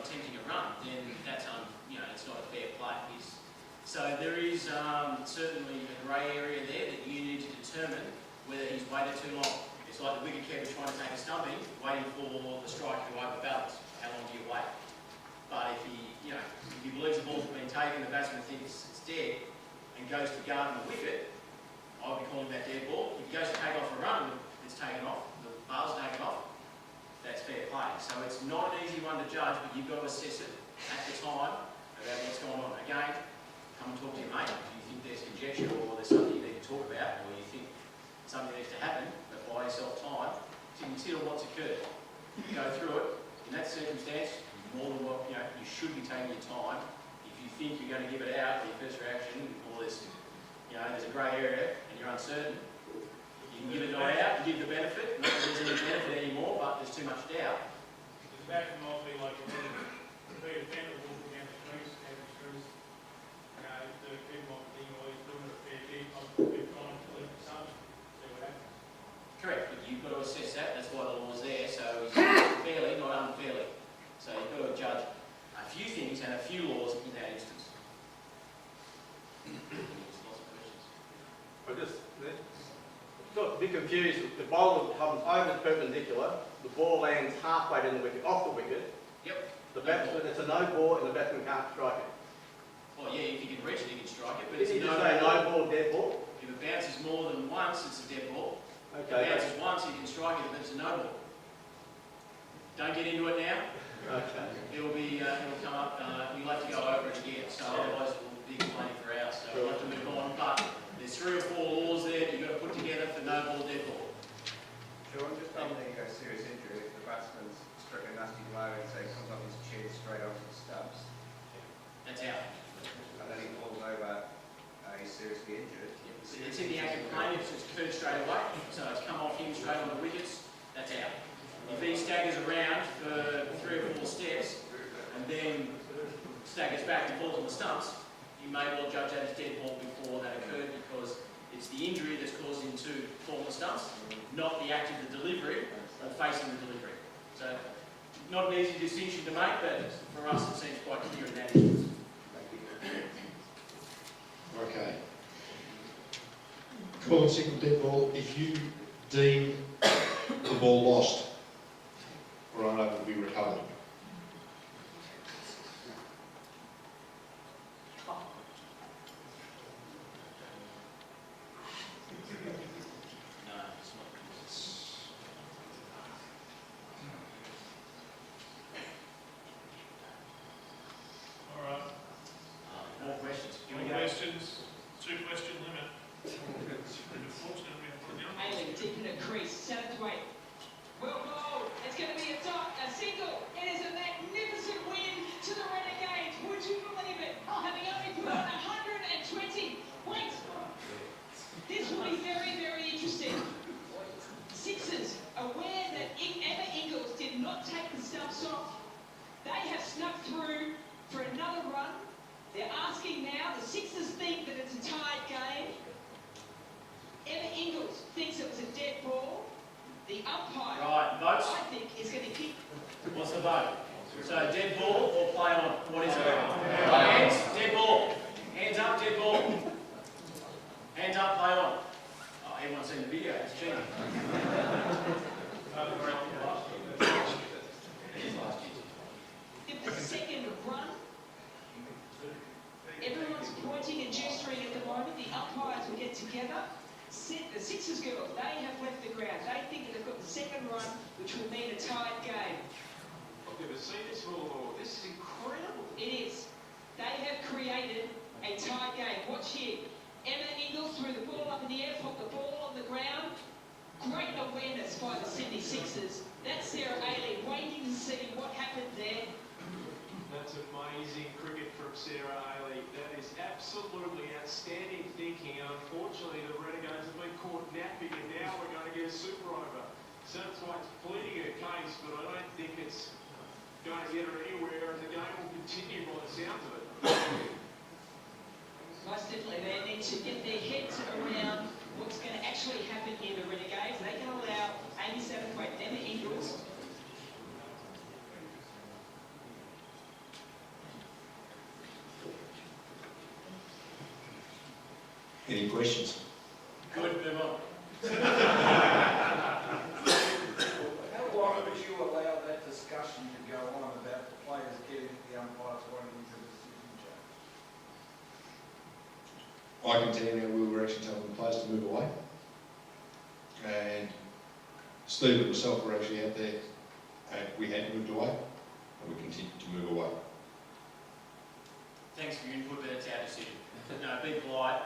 not attempting a run, then that's it's not a fair play. So there is certainly a grey area there that you need to determine whether he's waited too long. It's like the wicketkeeper trying to take a stumping, waiting for the striker to overbalance. How long do you wait? But if he believes the ball's been taken, the batsman thinks it's dead, and goes to guard the wicket, I'll be calling that dead ball. If he goes to take off a run, it's taken off, the bar's taken off, that's fair play. So it's not an easy one to judge, but you've got to assess it at the time about what's going on. Again, come and talk to your mate. If you think there's conjecture or there's something you need to talk about, or you think something needs to happen, but buy yourself time to consider what's occurred. Go through it. In that circumstance, more than what you should be taking your time. If you think you're going to give it out, your first reaction, or there's a grey area and you're uncertain, you can give it not out, you give the benefit, not that there's any benefit anymore, but there's too much doubt. The batsman might be like a defender walking down the crease, average crease. The people might think, oh, he's doing it a fair bit, I've been trying to collect the sun, see what happens. Correct, but you've got to assess that, that's why the law's there, so it's fairly, not unfairly. So you've got to judge a few things and a few laws in that instance. Lots of questions. I just got a bit confused. The bowler comes over perpendicular, the ball lands halfway down the wicket, off the wicket. Yep. The batsman, it's a no ball, and the batsman can't strike it. Well, yeah, if you can reach it, you can strike it, but Did it's you a just no say ball. no ball, dead ball? If it bounces more than once, it's a dead ball. If Okay. it bounces once, you can strike it, but it's a no ball. Don't get into it now. Okay. It'll come up, you'll have to go over it again, so otherwise we'll be complaining for hours, so we'll have to move on. But there's 3 or 4 laws there that you've got to put together for no ball, dead ball. Sean, just on the serious injury, if the batsman's struck a nasty blow and say comes off his chin straight onto the stumps, That's out. and then he falls over, he's seriously injured. It's in the act of playing, it's occurred straight away, so it's come off him straight on the wickets, that's out. If he staggers around for 3 or 4 steps and then staggers back and falls on the stumps, you may well judge that as dead ball before that occurred, because it's the injury that's caused him to fall on the stumps, not the act of the delivery or facing the delivery. So, not an easy distinction to make, but for us it seems quite clear in that instance. Okay. Call and signal dead ball if you deem the ball lost or unable to be recovered. No, it's not. All right. More questions? Here we More go. questions? 2-question limit. Unfortunately, we have put it down. Ailing deep in a crease, 7 to 8. Well bowled. It's going to be a single. It is a magnificent win to the Renegades. Would you believe it? Having only put on 120. Wait. This will be very, very interesting. Sixers, aware that Emma Ingles did not take the stumps off, they have snuck through for another run. They're asking now, the Sixers think that it's a tied game. Emma Ingles thinks it was a dead ball. The umpire, Right, votes. I think, is going to kick. What's the vote? So dead ball or play on? What is it? Hands, dead ball. Hands up, dead ball. Hands up, play on. Oh, everyone's seen the video, it's cheating. If the second run, everyone's pointing and gesturing at the moment. The umpires will get together. The Sixers girls, they have left the ground. They think that they've got the second run, which will mean a tied game. I've never seen this rule before. This is incredible. It is. They have created a tied game. Watch here. Emma Ingles threw the ball up in the air, popped the ball on the ground. Great awareness by the Sydney Sixers. That's Sarah Ailing waiting to see what happened there. That's amazing cricket from Sarah Ailey. That is absolutely outstanding thinking. And unfortunately, the Renegades have been caught napping, and now we're going to get a super over. Sounds like it's pleading her case, but I don't think it's going to get her anywhere, and the game will continue by the sounds of it. Most definitely, they need to get their heads around what's going to actually happen here, the Renegades. They can allow Amy Satterthwaite, Emma Ingles. Any questions? Good, move on. How long would you allow that discussion to go on about the players getting the umpires wanting into the decision change? I can tell you now, we were actually telling the players to move away. And Steve and myself were actually out there, and we had moved away, and we continued to move away. Thanks for your input, but it's our decision. No, be polite.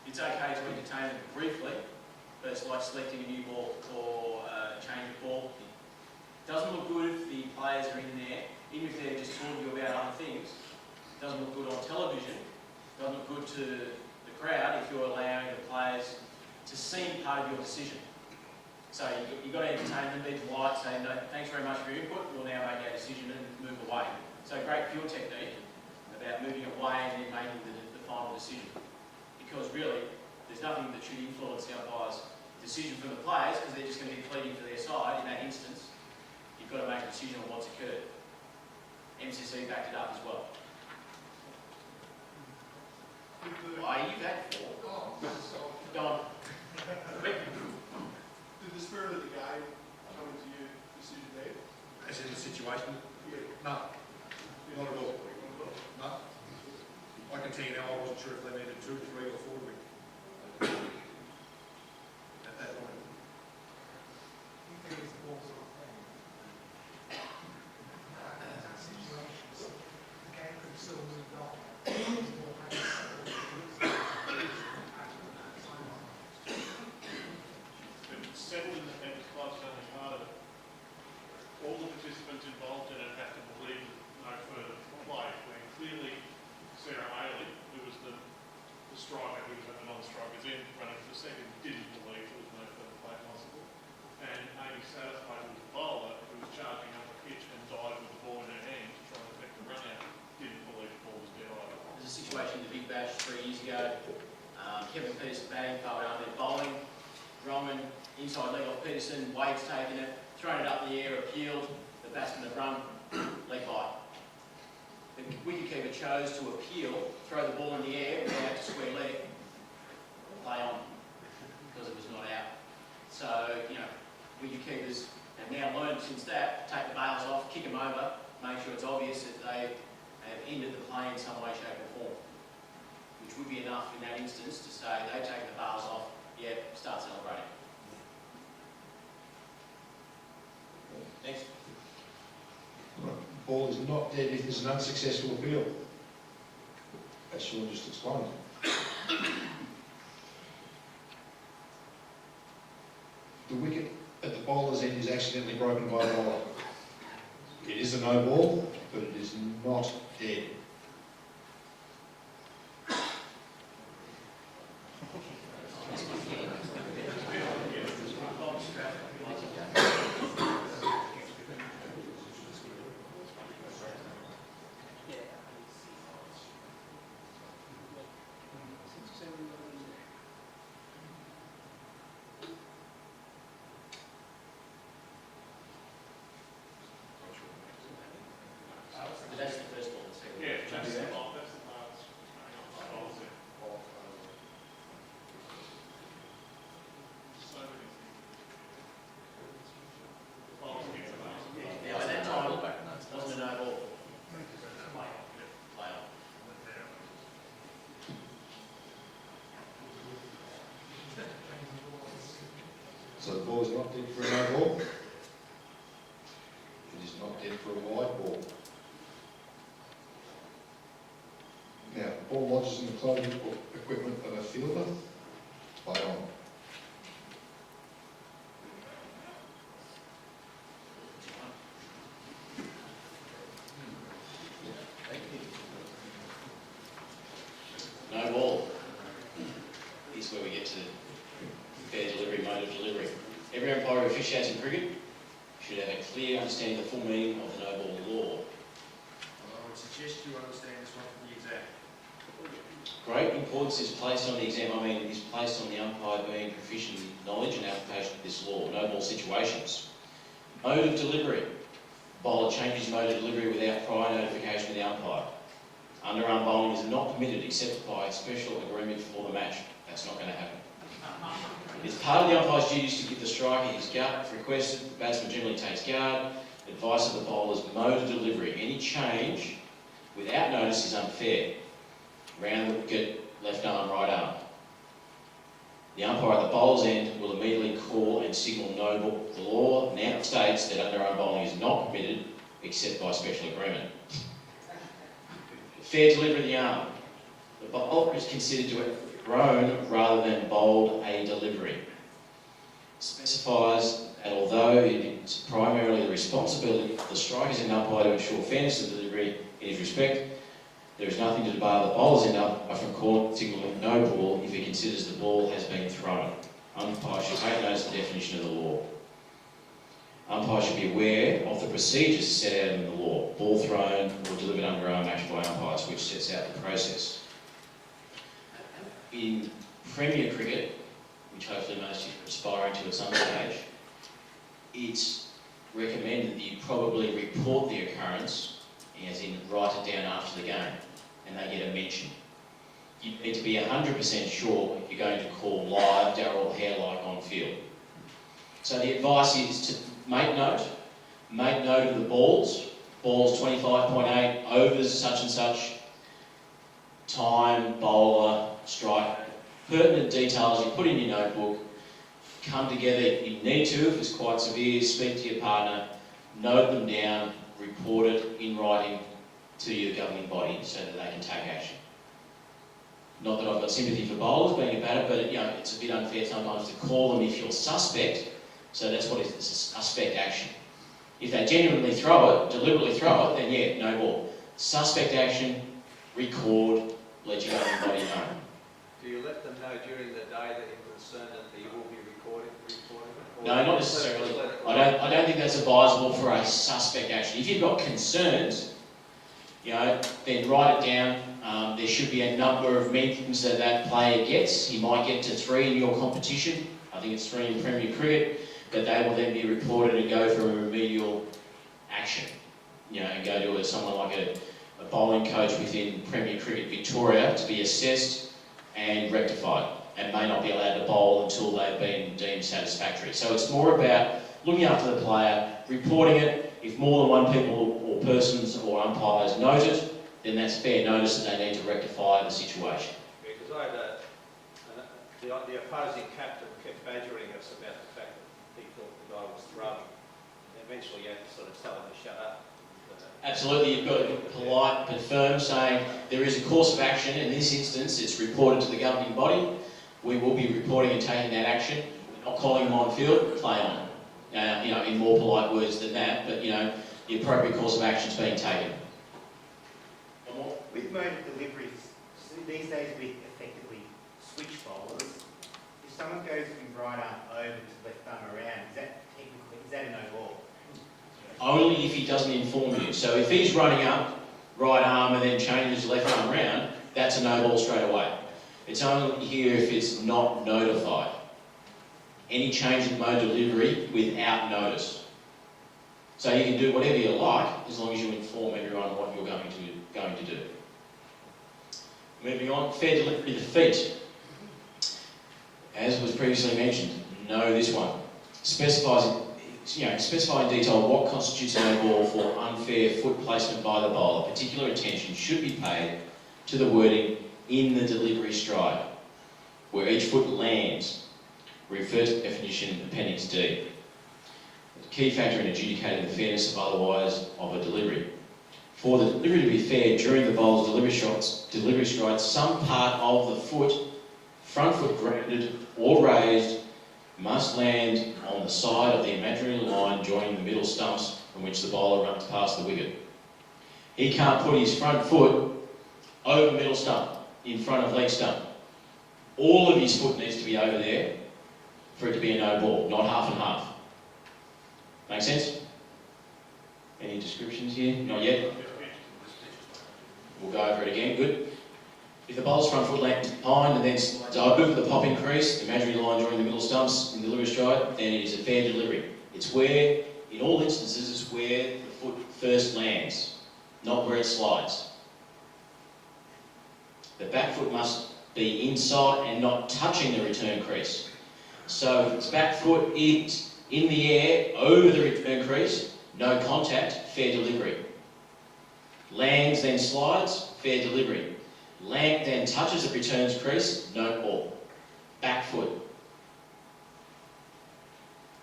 It's okay to entertain it briefly, but it's like selecting a new ball or a change of ball. It doesn't look good if the players are in there, even if they're just talking to you about other things. It doesn't look good on television. It doesn't look good to the crowd if you're allowing the players to seem part of your decision. So you've got to entertain them, be polite, say, no, thanks very much for your input, we'll now make our decision and move away. So great pure technique about moving away and then making the final decision. Because really, there's nothing that should influence the umpire's decision from the players, because they're just going to be pleading for their side in that instance. You've got to make a decision on what's occurred. MCC backed it up as well. Why are you back for? Go on. Quick. Did the spirit of the game come into your decision there? As in the situation? Yeah. No, not at all. No. I can tell you now, I wasn't sure if they needed 2, 3 or 4 weeks. At that point. You think it's the ball's not playing? That situations, the game could still move on. Settled in the club's only part of it. All the participants involved in it have to believe no further play. When clearly Sarah Ailey, who was the striker, who was at the non-strikers end, running for second, didn't believe there was no further play possible. And Amy Satterthwaite, who was the bowler, who was charging up the pitch and dived with the ball in her hand to try and effect the run out, didn't believe the ball was dead either. There's a situation in the Big Bash 3 years ago. Kevin Peterson batting, Carl Arnold bowling. Drummond, inside leg off Peterson, Wade's taken it, thrown it up in the air, appealed. The batsman had run, leg bite. The wicketkeeper chose to appeal, throw the ball in the air without a square leg, play on, because it was not out. So, you know, wicketkeepers have now learned since that, take the bails off, kick them over, make sure it's obvious that they have ended the play in some way, shape or form. Which would be enough in that instance to say they've taken the bails off, yeah, start celebrating. Thanks. Ball is not dead if there's an unsuccessful appeal. As Sean just explained. The wicket at the bowler's end is accidentally broken by a bowler. It is a no ball, but it is not dead. But that's the first ball, the second ball. Yeah, Change that's that. the part that's so many things. Now, at that time, wasn't a no ball. Play on. So the ball is not dead for a no ball. It is not dead for a wide ball. Now, the ball lodges in the clothing or equipment of a fielder. Play on. No ball. This is where we get to fair delivery, mode of delivery. Every umpire who officiates in cricket should have a clear understanding of the full meaning of the no ball law. I would suggest you understand this one from the exam. Great importance is placed on the exam, is placed on the umpire being proficient in knowledge and application of this law. No ball situations. Mode of delivery. Bowler changes mode of delivery without prior notification of the umpire. underarm bowling is not permitted except by special agreement for the match. That's not going to happen. It's part of the umpire's duties to give the striker his guard. If requested, the batsman generally takes guard. Advice of the bowler's mode of delivery. Any change without notice is unfair. Round the wicket, left arm, right arm. The umpire at the bowler's end will immediately call and signal no ball. The law now states that underarm bowling is not permitted except by special agreement. Fair delivery of the arm. The bowler is considered to have thrown rather than bowled a delivery. Specifies that although it is primarily the responsibility of the strikers and umpire to ensure fairness of delivery in his respect, there is nothing to bar the bowler's end umpire from calling signaling no ball if he considers the ball has been thrown. Umpire should take notice of the definition of the law. Umpire should be aware of the procedures set out in the law. Ball thrown or delivered underarm action by umpires, which sets out the process. In Premier Cricket, which hopefully most of you are aspiring to at some stage, it's recommended that you probably report the occurrence, as in write it down after the game, and they get a mention. You need to be 100% sure if you're going to call live Darryl Hare-like on field. So the advice is to make note of the balls 25.8, overs such and such, time, bowler, striker. Pertinent details you put in your notebook, come together if you need to, if it's quite severe, speak to your partner, note them down, report it in writing to your governing body so that they can take action. Not that I've got sympathy for bowlers being a batter, but it's a bit unfair sometimes to call them if you're suspect, so that's what it's a suspect action. If they genuinely throw it, deliberately throw it, then yeah, no ball. Suspect action, record, let your governing body know. Do you let them know during the day that you're concerned that you will be recording it? No, not necessarily. I don't think that's advisable for a suspect action. If you've got concerns, then write it down. There should be a number of meetings that player gets. He might get to 3 in your competition. I think it's 3 in Premier Cricket. But they will then be reported and go for a remedial action. And go to someone like a bowling coach within Premier Cricket Victoria to be assessed and rectified, and may not be allowed to bowl until they've been deemed satisfactory. So it's more about looking after the player, reporting it. If more than one people or persons or umpires note it, then that's fair notice that they need to rectify the situation. Because the opposing captain kept badgering us about the fact that he thought the guy was throwing. Eventually you have to sort of tell him to shut up. Absolutely, you've got to be polite but firm, saying there is a course of action. In this instance, it's reported to the governing body. We will be reporting and taking that action. We're not calling them on field, play on. In more polite words than that, but the appropriate course of action is being taken. With mode deliveries, these days with effectively switch bowlers, if someone goes from right arm over to left arm around, is that a no ball? Only if he doesn't inform you. So if he's running up, right arm, and then changes left arm round, that's a no ball straight away. It's only here if it's not notified. Any change in mode delivery without notice. So you can do whatever you like as long as you inform everyone what you're going to do. Moving on, fair delivery to feet. As was previously mentioned, know this one. Specify in detail what constitutes a no ball for unfair foot placement by the bowler. Particular attention should be paid to the wording in the delivery stride, where each foot lands. Refer to definition Appendix D. The key factor in adjudicating the fairness of a delivery. For the delivery to be fair during the bowler's delivery stride, some part of the foot, front foot grounded or raised, must land on the side of the imaginary line joining the middle stumps from which the bowler runs past the wicket. He can't put his front foot over middle stump, in front of leg stump. All of his foot needs to be over there for it to be a no ball, not half and half. Make sense? Any descriptions here? Not yet? We'll go over it again, good. If the bowler's front foot lands behind and then slides over the popping crease, the imaginary line joining the middle stumps in delivery stride, then it is a fair delivery. It's where, in all instances, it's where the foot first lands, not where it slides. The back foot must be inside and not touching the return crease. So if its back foot is in the air over the return crease, no contact, fair delivery. Lands then slides, fair delivery. Land then touches the returns crease, no ball. Back foot.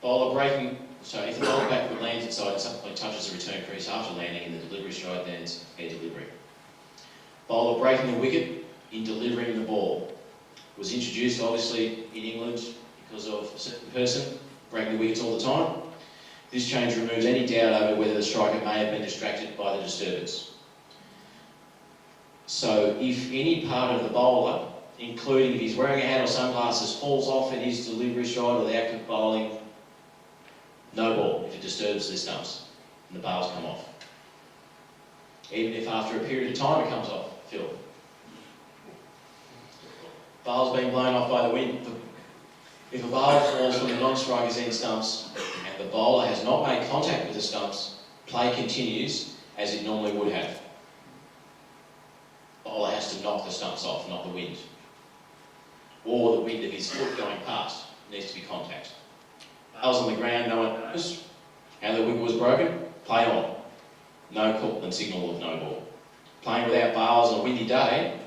Bowler breaking, so if the bowler back foot lands inside and subsequently touches the return crease after landing in the delivery stride, then it's fair delivery. Bowler breaking the wicket in delivering the ball. Was introduced obviously in England because of a certain person breaking the wickets all the time. This change removes any doubt over whether the striker may have been distracted by the disturbance. So if any part of the bowler, including if he's wearing a hat or sunglasses, falls off in his delivery stride or the act of bowling, no ball if it disturbs the stumps and the bails come off. Even if after a period of time it comes off, Phil. Bails being blown off by the wind. If a bail falls from the non-striker's end stumps and the bowler has not made contact with the stumps, play continues as it normally would have. Bowler has to knock the stumps off, not the wind. Or the wind of his foot going past needs to be contact. Bails on the ground, no one knows how the wicket was broken, play on. No call and signal of no ball. Playing without bails on a windy day,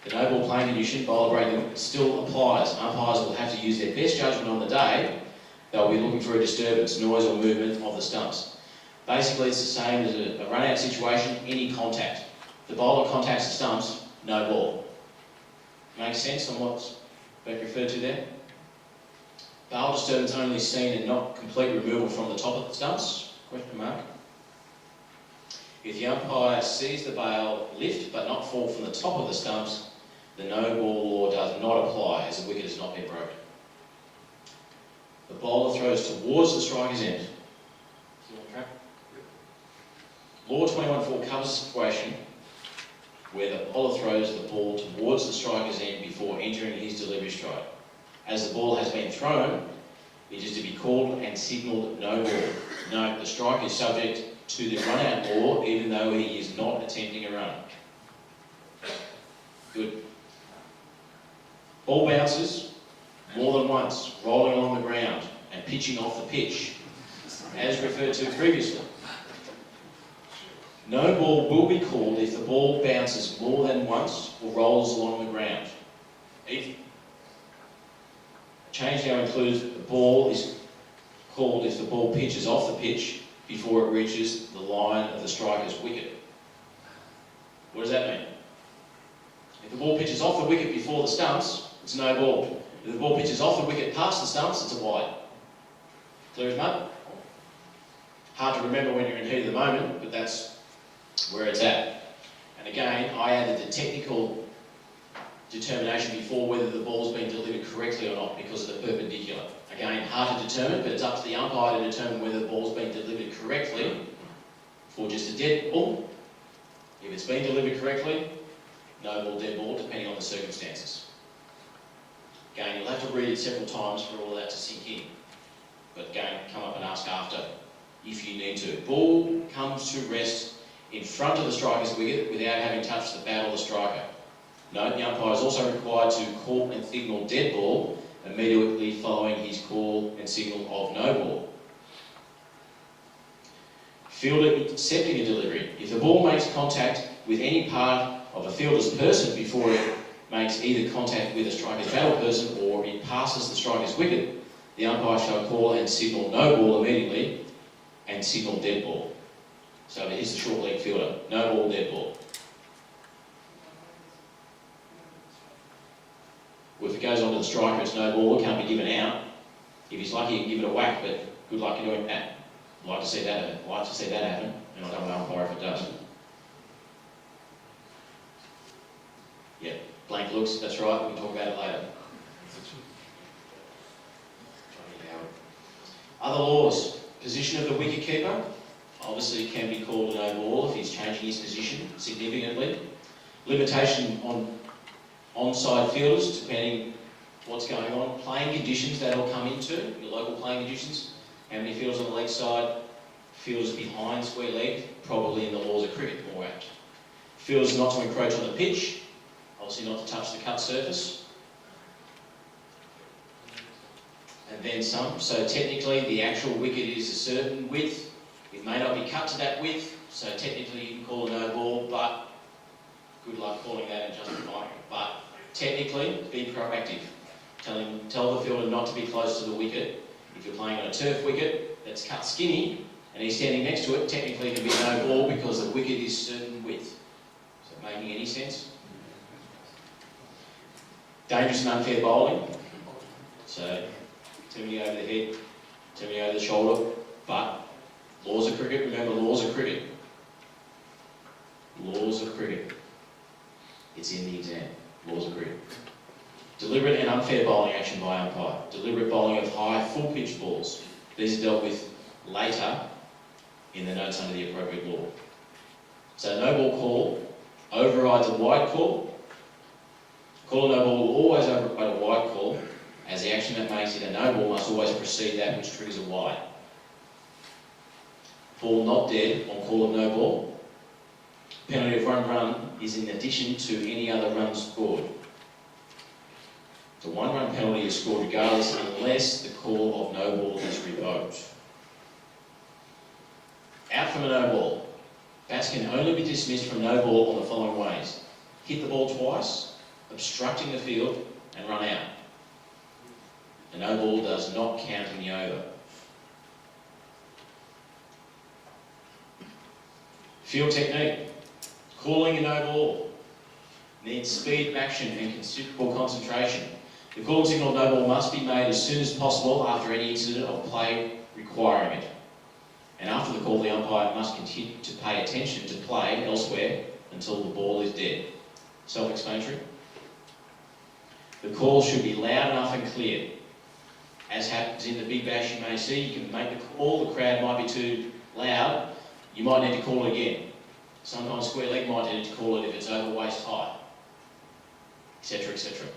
the no ball playing condition, bowler breaking, still applies. Umpires will have to use their best judgment on the day. They'll be looking for a disturbance, noise or movement of the stumps. Basically, it's the same as a run-out situation, any contact. The bowler contacts the stumps, no ball. Makes sense on what's being referred to there? Bail disturbance only seen and not complete removal from the top of the stumps? Question mark. If the umpire sees the bail lift but not fall from the top of the stumps, the no ball law does not apply as the wicket has not been broken. The bowler throws towards the striker's end. Law 21.4 covers a situation where the bowler throws the ball towards the striker's end before entering his delivery stride. As the ball has been thrown, it is to be called and signalled no ball. Note, the striker is subject to the run-out law even though he is not attempting a run. Good. Ball bounces more than once, rolling along the ground and pitching off the pitch, as referred to previously. No ball will be called if the ball bounces more than once or rolls along the ground. Change now includes the ball is called if the ball pitches off the pitch before it reaches the line of the striker's wicket. What does that mean? If the ball pitches off the wicket before the stumps, it's no ball. If the ball pitches off the wicket past the stumps, it's a wide. Clear as mud? Hard to remember when you're in heat of the moment, but that's where it's at. And again, I added the technical determination before whether the ball's been delivered correctly or not because of the perpendicular. Again, hard to determine, but it's up to the umpire to determine whether the ball's been delivered correctly or just a dead ball. If it's been delivered correctly, no ball, dead ball, depending on the circumstances. Again, you'll have to read it several times for all of that to sink in. But again, come up and ask after if you need to. Ball comes to rest in front of the striker's wicket without having touched the bat or the striker. Note, the umpire is also required to call and signal dead ball immediately following his call and signal of no ball. Fielder intercepting a delivery. If the ball makes contact with any part of a fielder's person before it makes either contact with a striker's bat or person or it passes the striker's wicket, the umpire shall call and signal no ball immediately and signal dead ball. So if it hits the short leg fielder, no ball, dead ball. Well, if it goes on to the striker, it's no ball, it can't be given out. If he's lucky, he can give it a whack, but good luck in doing that. I'd like to see that happen, and I don't want to umpire if it does. Yeah, blank looks, that's right, we can talk about it later. Other laws. Position of the wicket keeper. Obviously can be called a no ball if he's changing his position significantly. Limitation on onside fielders, depending what's going on. Playing conditions, that'll come into your local playing conditions. How many fielders on the leg side? Fielders behind square leg, probably in the laws of cricket, more apt. Fielders not to encroach on the pitch. obviously not to touch the cut surface. And then some. So technically the actual wicket is a certain width. It may not be cut to that width, so technically you can call a no ball, but good luck calling that and justifying it. But technically, be proactive. Tell the fielder not to be close to the wicket. If you're playing on a turf wicket that's cut skinny and he's standing next to it, technically it can be a no ball because the wicket is certain width. Is that making any sense? Dangerous and unfair bowling. So, too many over the head, too many over the shoulder, but laws of cricket, remember laws of cricket. Laws of cricket. It's in the exam. Laws of cricket. Deliberate and unfair bowling action by umpire. Deliberate bowling of high, full pitch balls. These are dealt with later in the notes under the appropriate law. So no ball call overrides a wide call. Call a no ball will always override a wide call, as the action that makes it a no ball must always precede that which triggers a wide. Ball not dead on call of no ball. Penalty of 1 run is in addition to any other runs scored. The 1 run penalty is scored regardless unless the call of no ball is revoked. Out from a no ball. Bats can only be dismissed from no ball on the following ways. Hit the ball twice, obstructing the field, and run out. The no ball does not count in the over. Field technique. Calling a no ball needs speed of action and considerable concentration. The calling signal of no ball must be made as soon as possible after any incident of play requiring it. And after the call, the umpire must continue to pay attention to play elsewhere until the ball is dead. Self-explanatory. The call should be loud enough and clear. As happens in the Big Bash, you may see, you can make the call, the crowd might be too loud, you might need to call it again. Sometimes square leg might need to call it if it's over waist high, etc., etc.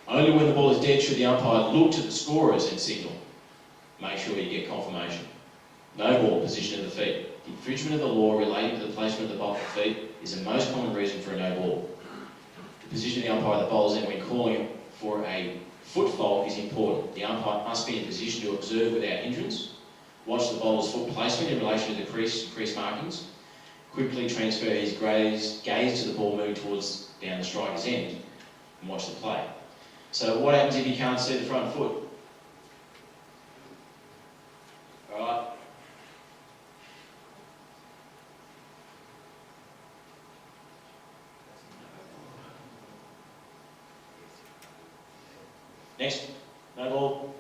Only when the ball is dead should the umpire look to the scorers and signal. Make sure you get confirmation. No ball, position of the feet. The infringement of the law relating to the placement of the ball of the feet is the most common reason for a no ball. The position of the umpire that bowls in when calling for a foot fault is important. The umpire must be in position to observe without hindrance, watch the bowler's foot placement in relation to the crease markings, quickly transfer his gaze to the ball moving towards down the striker's end, and watch the play. So what happens if you can't see the front foot? Alright. Next, no ball.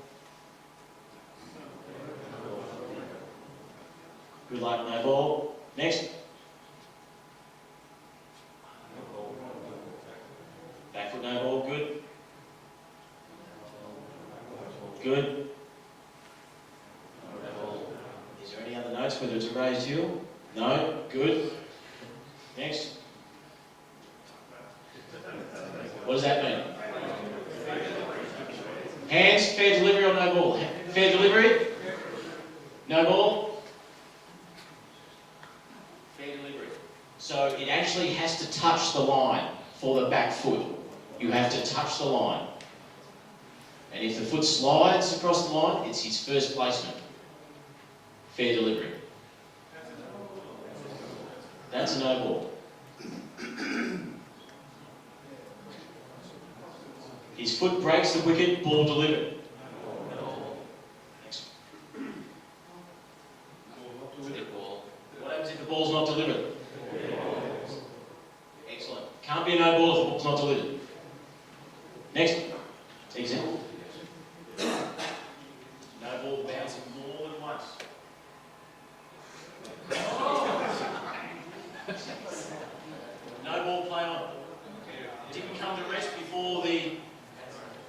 Good luck, no ball. Next. Back foot, no ball, good. Good. Is there any other notes, whether it's a raised heel? No? Good. Next. What does that mean? Hands, fair delivery or no ball? Fair delivery? No ball? Fair delivery. So it actually has to touch the line for the back foot. You have to touch the line. And if the foot slides across the line, it's his first placement. Fair delivery. That's a no ball. His foot breaks the wicket, ball delivered. Next. What happens if the ball's not delivered? Excellent. Can't be a no ball if the ball's not delivered. Next. Example. No ball bouncing more than once. No ball play on. Didn't come to rest before the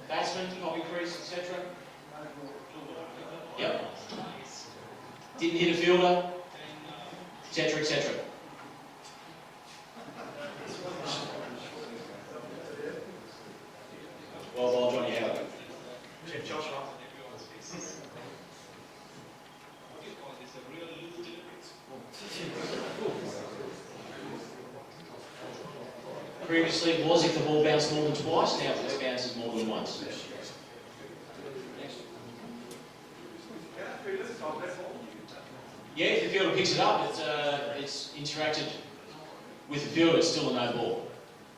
batsman, copy crease, etc. Yep. Didn't hit a fielder, etc., etc. Well, Johnny Howard. Previously it was if the ball bounced more than twice, now it bounces more than once. Next. Yeah, if the fielder picks it up, it's interacted with the fielder, it's still a no ball.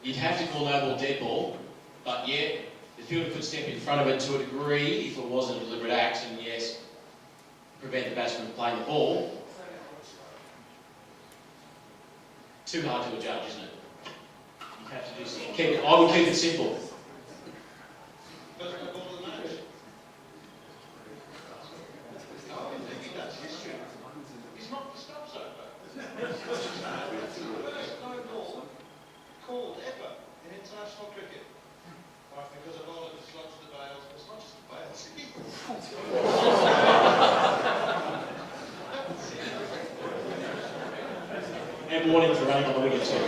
You'd have to call no ball dead ball, but yeah, the fielder could step in front of it to a degree if it was a deliberate act, and yes, prevent the batsman from playing the ball. Too hard to judge, isn't it? You have to do something. I would keep it simple. He's not the stop zone, First no ball called ever in international cricket. Right, because a bowler dislodged the bails, but it's not just the bails. And warning for running on the wicket too.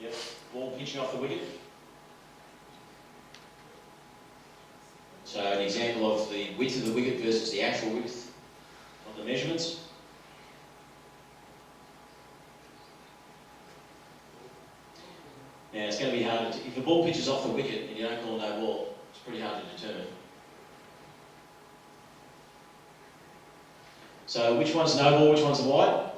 Yep, ball pitching off the wicket. So an example of the width of the wicket versus the actual width of the measurements. Now it's going to be hard to, if the ball pitches off the wicket and you don't call no ball, it's pretty hard to determine. So which one's no ball, which one's a wide?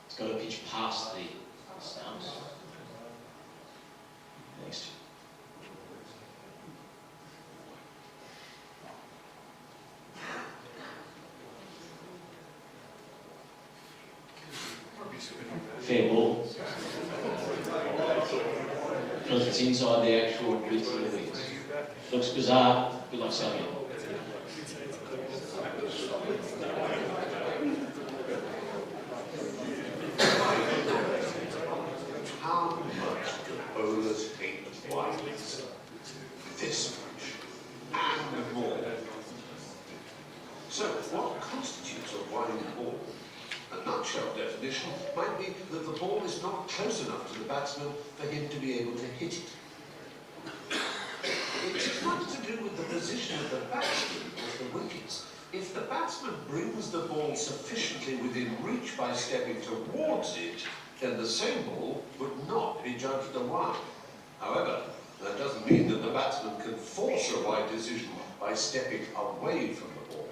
It's got to pitch past the stumps. Next. Fair ball. Because it's inside the actual width of the wicket. Looks bizarre, good luck selling it. How much do bowlers hate wides? This much, and more. So, what constitutes a wide ball? A nutshell definition might be that the ball is not close enough to the batsman for him to be able to hit it. It's much to do with the position of the batsman as the wickets. If the batsman brings the ball sufficiently within reach by stepping towards it, then the same ball would not be judged a wide. However, that doesn't mean that the batsman can force a wide decision by stepping away from the ball.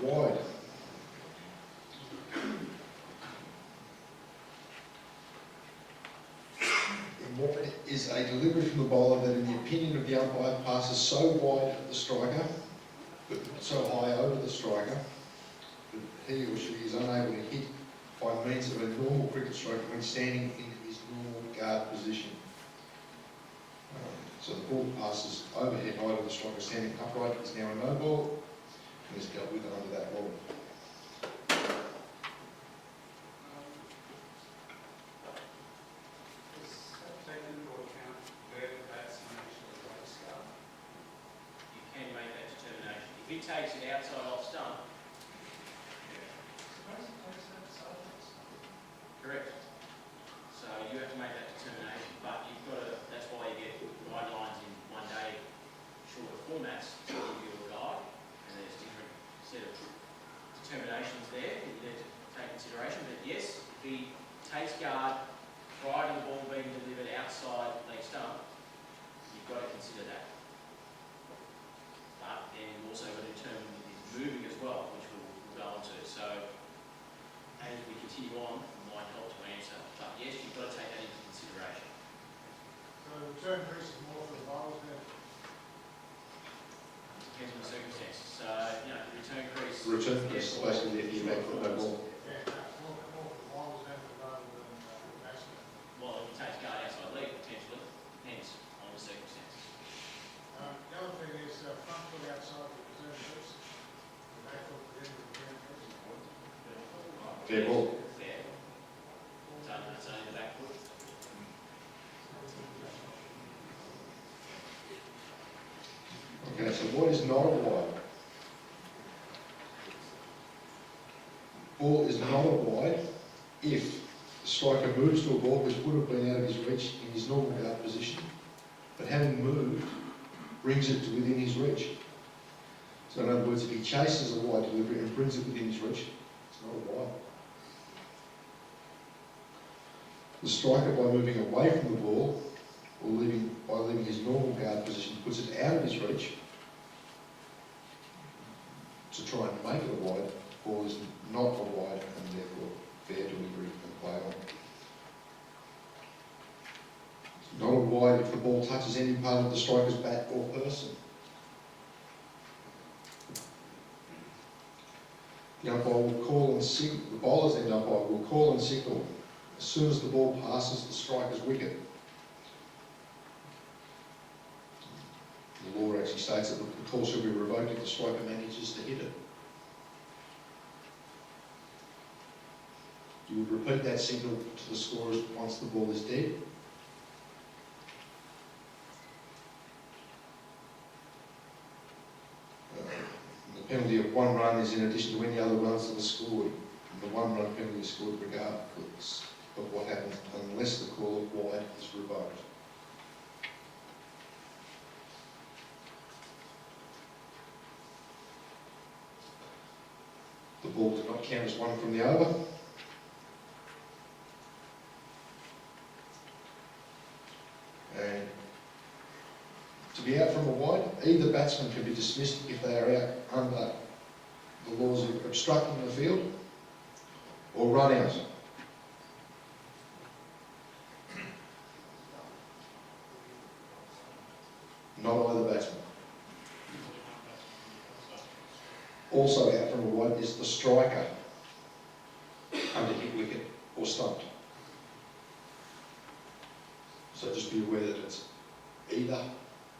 Wide. Wide is a delivery from the bowler that, in the opinion of the umpire, passes so wide at the striker, but so high over the striker, that he or she is unable to hit by means of a normal cricket striker when standing in his normal guard position. So the ball passes overhead high to the striker standing upright is now a no ball, and is dealt with under that rule. You can make that determination. If he takes it outside off stump, correct. So you have to make that determination, but you've got to, that's why you get guidelines in one day shorter formats to give you a guide, and there's different set of determinations there that you need to take consideration. But yes, if he takes guard prior to the ball being delivered outside leg stump, you've got to consider that. But then you've also got to determine if he's moving as well, which we'll go on to. So as we continue on, it might help to answer. But yes, you've got to take that into consideration. So the return increase is more for the bowlers now? Depends on the circumstances. So, you know, the return crease. The return is basically if you make for no ball. Yeah, more for the bowlers now rather than the batsmen. Well, if he takes guard outside leg, potentially, depends on the circumstances. The other thing is front foot outside the return crease, the back foot within the return crease. Fair ball. Fair. It's only the back foot. Okay, so what is not a wide? ball is not a wide if the striker moves to a ball which would have been out of his reach in his normal guard position, but having moved, brings it to within his reach. So in other words, if he chases a wide delivery and brings it within his reach, it's not a wide. The striker, by moving away from the ball, or by leaving his normal guard position, puts it out of his reach to try and make it a wide. Ball is not a wide and therefore fair delivery and play on. It's not a wide if the ball touches any part of the striker's bat or person. The umpire will call and signal, the bowler's end umpire will call and signal as soon as the ball passes the striker's wicket. The law actually states that the call shall be revoked if the striker manages to hit it. You would repeat that signal to the scorers once the ball is dead. The penalty of 1 run is in addition to any other runs that are scored. And the 1 run penalty is scored regardless of what happens unless the call of wide is revoked. The ball did not count as 1 from the over. And to be out from a wide, either batsman can be dismissed if they are out under the laws of obstructing the field or run out. Not either batsman. Also out from a wide is the striker under hit wicket or stumped. So just be aware that it's either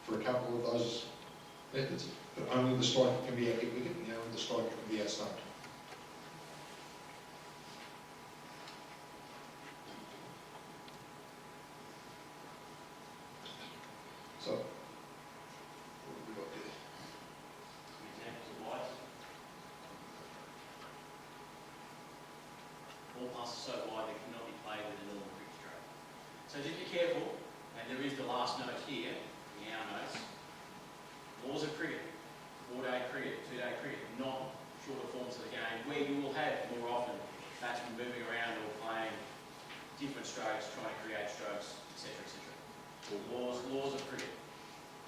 for a couple of those methods, but only the striker can be out hit wicket and only the striker can be out stumped. So, what have we got there? Examples of wide. Ball passes so wide they cannot be played with a normal cricket stroke. So just be careful, and there is the last note here, in our notes. Laws of cricket, 4-day cricket, 2-day cricket, not shorter forms of the game, where you will have more often batsmen moving around or playing different strokes, trying to create strokes, etc., etc. Laws of cricket.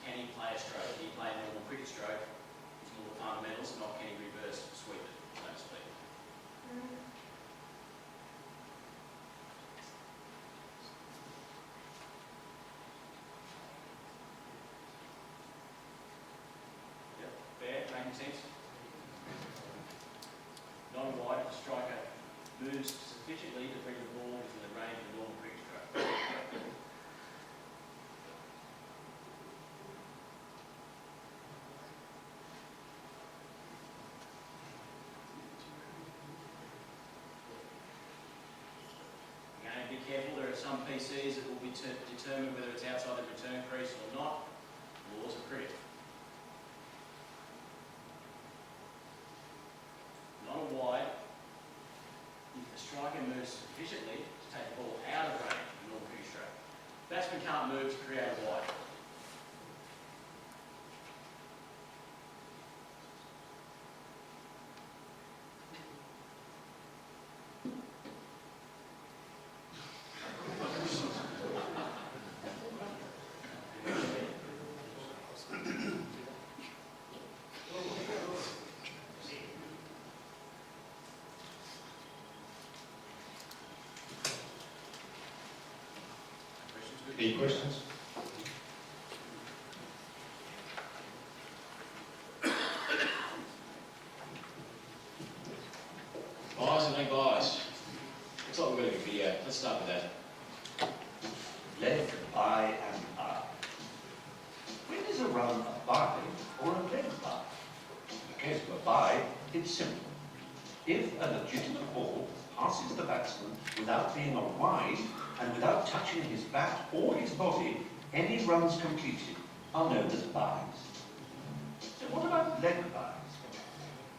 Can he play a stroke? Can he play a normal cricket stroke? It's more the fundamentals, not can he reverse sweep it, so to speak. Yep, fair, making sense? Non-wide, the striker moves sufficiently to bring the ball within the range of a normal cricket stroke. Again, be careful, there are some PCs that will be determined whether it's outside the return crease or not. Laws of cricket. Not wide, if the striker moves sufficiently to take the ball out of range of a normal cricket stroke. Batsman can't move to create a wide. Any questions? Bias and no bias. Looks like we've got a good video. Let's start with that. Leg, by, and up. When is a run a by or a leg by? In the case of a by, it's simple. If a legitimate ball passes the batsman without being a wide and without touching his bat or his body, any runs completed are known as byes. So what about leg byes?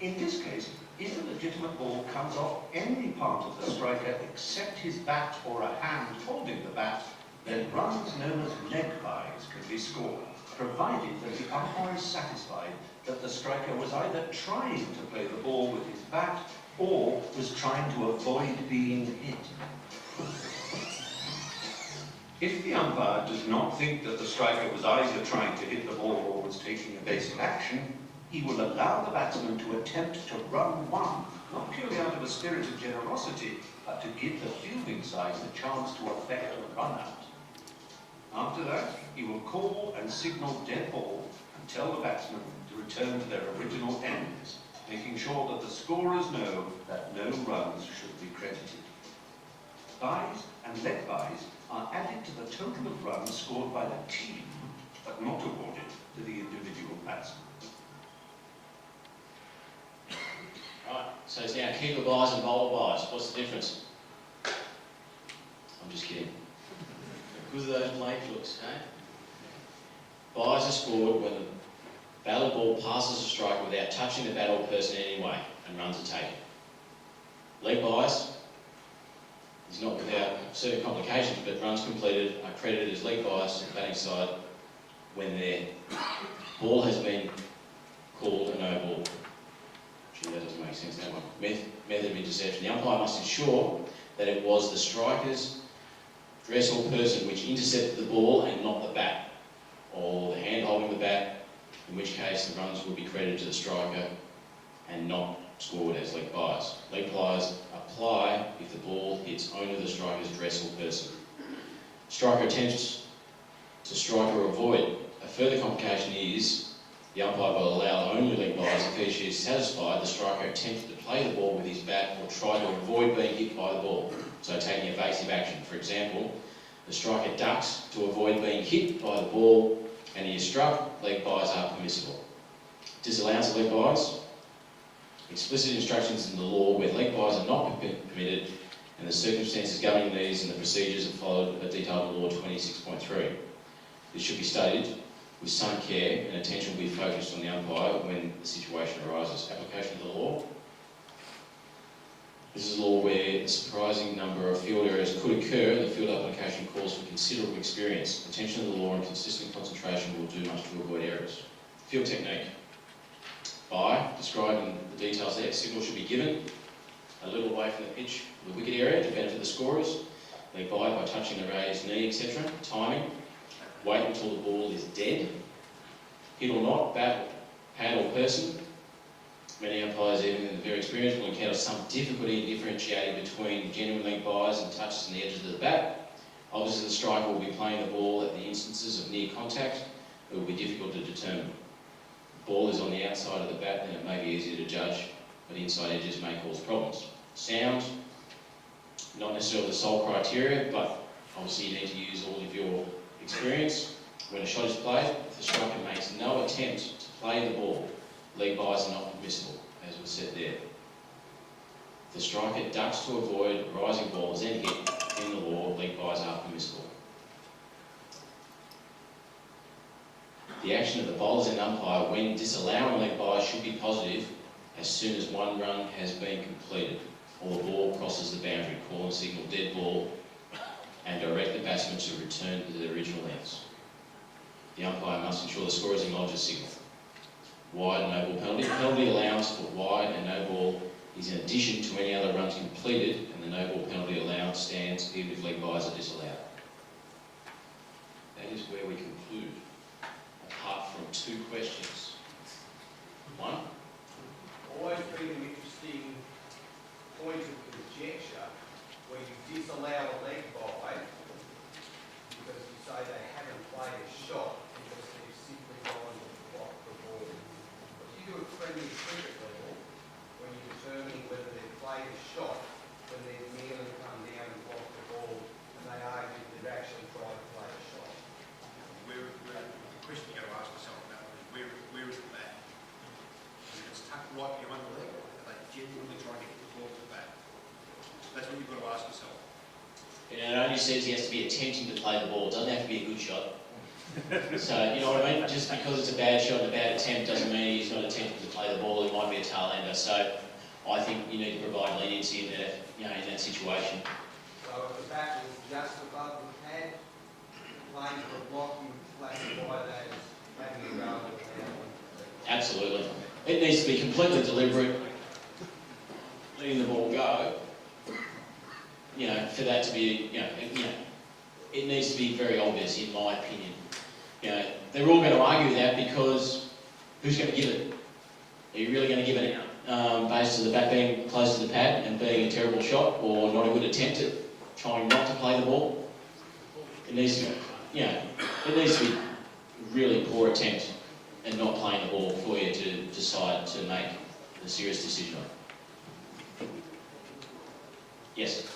In this case, if a legitimate legitimate ball comes off any part of the striker except his bat or a hand holding the bat, then runs known as leg byes can be scored, provided that the umpire is satisfied that the striker was either trying to play the ball with his bat or was trying to avoid being hit. If the umpire does not think that the striker was either trying to hit the ball or was taking evasive action, he will allow the batsman to attempt to run one, not purely out of a spirit of generosity, but to give the fielding side the chance to effect a run-out. After that, he will call and signal dead ball and tell the batsmen to return to their original ends, making sure that the scorers know that no runs should be credited. Byes and leg byes are added to the total of runs scored by the team, but not awarded to the individual batsman. Right, so it's now keeper buys and bowler buys. What's the difference? I'm just kidding. Because of those late looks, eh? Buys are scored when the batted ball passes a striker without touching the bat or person in any way, and runs are taken. Leg buys is not without certain complications, but runs completed are credited as leg buys to the batting side when their ball has been called a no ball. Gee, that doesn't make sense, that one. Method of interception. The umpire must ensure that it was the striker's dress or person which intercepted the ball and not the bat, or the hand holding the bat, in which case the runs would be credited to the striker and not scored as leg buys. Leg buys apply if the ball hits only the striker's dress or person. Striker attempts to strike or avoid. A further complication is the umpire will allow only leg buys if he is satisfied the striker attempted to play the ball with his bat or try to avoid being hit by the ball, so taking evasive action. For example, the striker ducks to avoid being hit by the ball and he is struck, leg buys are permissible. Disallowance of leg buys. Explicit instructions in the law where leg buys are not permitted and the circumstances governing these and the procedures are followed are detailed in Law 26.3. This should be studied with some care and attention will be focused on the umpire when the situation arises. Application of the law. This is a law where a surprising number of field errors could occur and the field application calls for considerable experience. Attention to the law and consistent concentration will do much to avoid errors. Field technique. By, described in the details there, signal should be given a little away from the pitch, the wicket area to benefit the scorers. Leg by touching the raised knee, etc. Timing. Wait until the ball is dead. Hit or not, bat, hand or person. Many umpires, even very experienced, will encounter some difficulty in differentiating between genuine leg buys and touches on the edges of the bat. Obviously, the striker will be playing the ball at the instances of near contact. It will be difficult to determine. The ball is on the outside of the bat, then it may be easier to judge, but inside edges may cause problems. Sound, not necessarily the sole criteria, but obviously you need to use all of your experience. When a shot is played, if the striker makes no attempt to play the ball, leg buys are not permissible, as was said there. If the striker ducks to avoid rising balls and hit in the law, leg buys are permissible. The action of the bowlers and umpire when disallowing leg buys should be positive as soon as one run has been completed or the ball crosses the boundary. Call and signal dead ball and direct the batsman to return to the original ends. The umpire must ensure the scorers acknowledge the signal. Wide and no ball penalty. Penalty allowance for wide and no ball is in addition to any other runs completed, and the no ball penalty allowance stands even if leg buys are disallowed. That is where we conclude, apart from two questions. One. Always been an interesting point of conjecture where you disallow a leg by because you say they haven't played a shot because they've simply gone to block the ball. What do you do at Premier Cricket level when you're determining whether they've played a shot when they've merely come down and blocked the ball and they argue that they've actually tried to play a shot? The question you've got to ask yourself about is where is the bat? If it's tucked right behind the leg, are they genuinely trying to get the ball to the bat? That's what you've got to ask yourself. It only says he has to be attempting to play the ball. It doesn't have to be a good shot. So, you know what I mean? Just because it's a bad shot and a bad attempt doesn't mean he's not attempting to play the ball. It might be a tail ender. So, I think you need to provide leniency in that, in that situation. So if the bat is just above the head, playing for a blocking classified as making a go with the head. Absolutely. It needs to be completely deliberate, letting the ball go. For that to be, it needs to be very obvious, in my opinion. They're all going to argue that because who's going to give it? Are you really going to give it based on the bat being close to the pad and being a terrible shot or not a good attempt at trying not to play the ball? It needs to be, it needs to be a really poor attempt and not playing the ball for you to decide to make a serious decision on. Yes? If the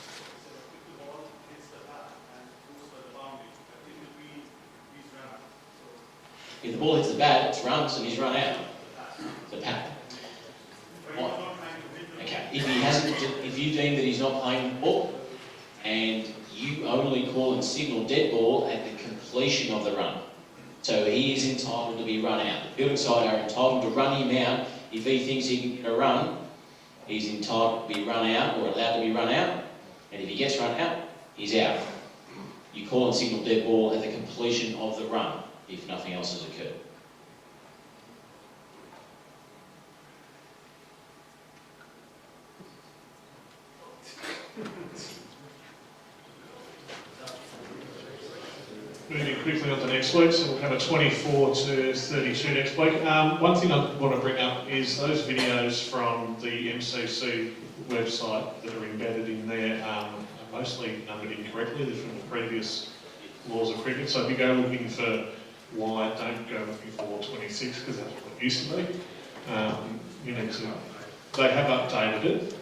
ball hits the bat and goes for the boundary, it will be his run. So If the ball hits the bat, it's runs and he's run out. The pad. but he's not trying to hit the Okay. If you deem that he's not playing the ball and you only call and signal dead ball at the completion of the run. So he is entitled to be run out. The building side are entitled to run him out. If he thinks he can run, he's entitled to be run out or allowed to be run out. And if he gets run out, he's out. You call and signal dead ball at the completion of the run, if nothing else has occurred. Moving quickly on to next week, so we'll have a 24 to 32 next week. One thing I want to bring up is those videos from the MCC website that are embedded in there are mostly numbered incorrectly. They're from the previous laws of cricket. So if you go looking for wide, don't go looking for 26 because that's what it used to be. You need to. They have updated it.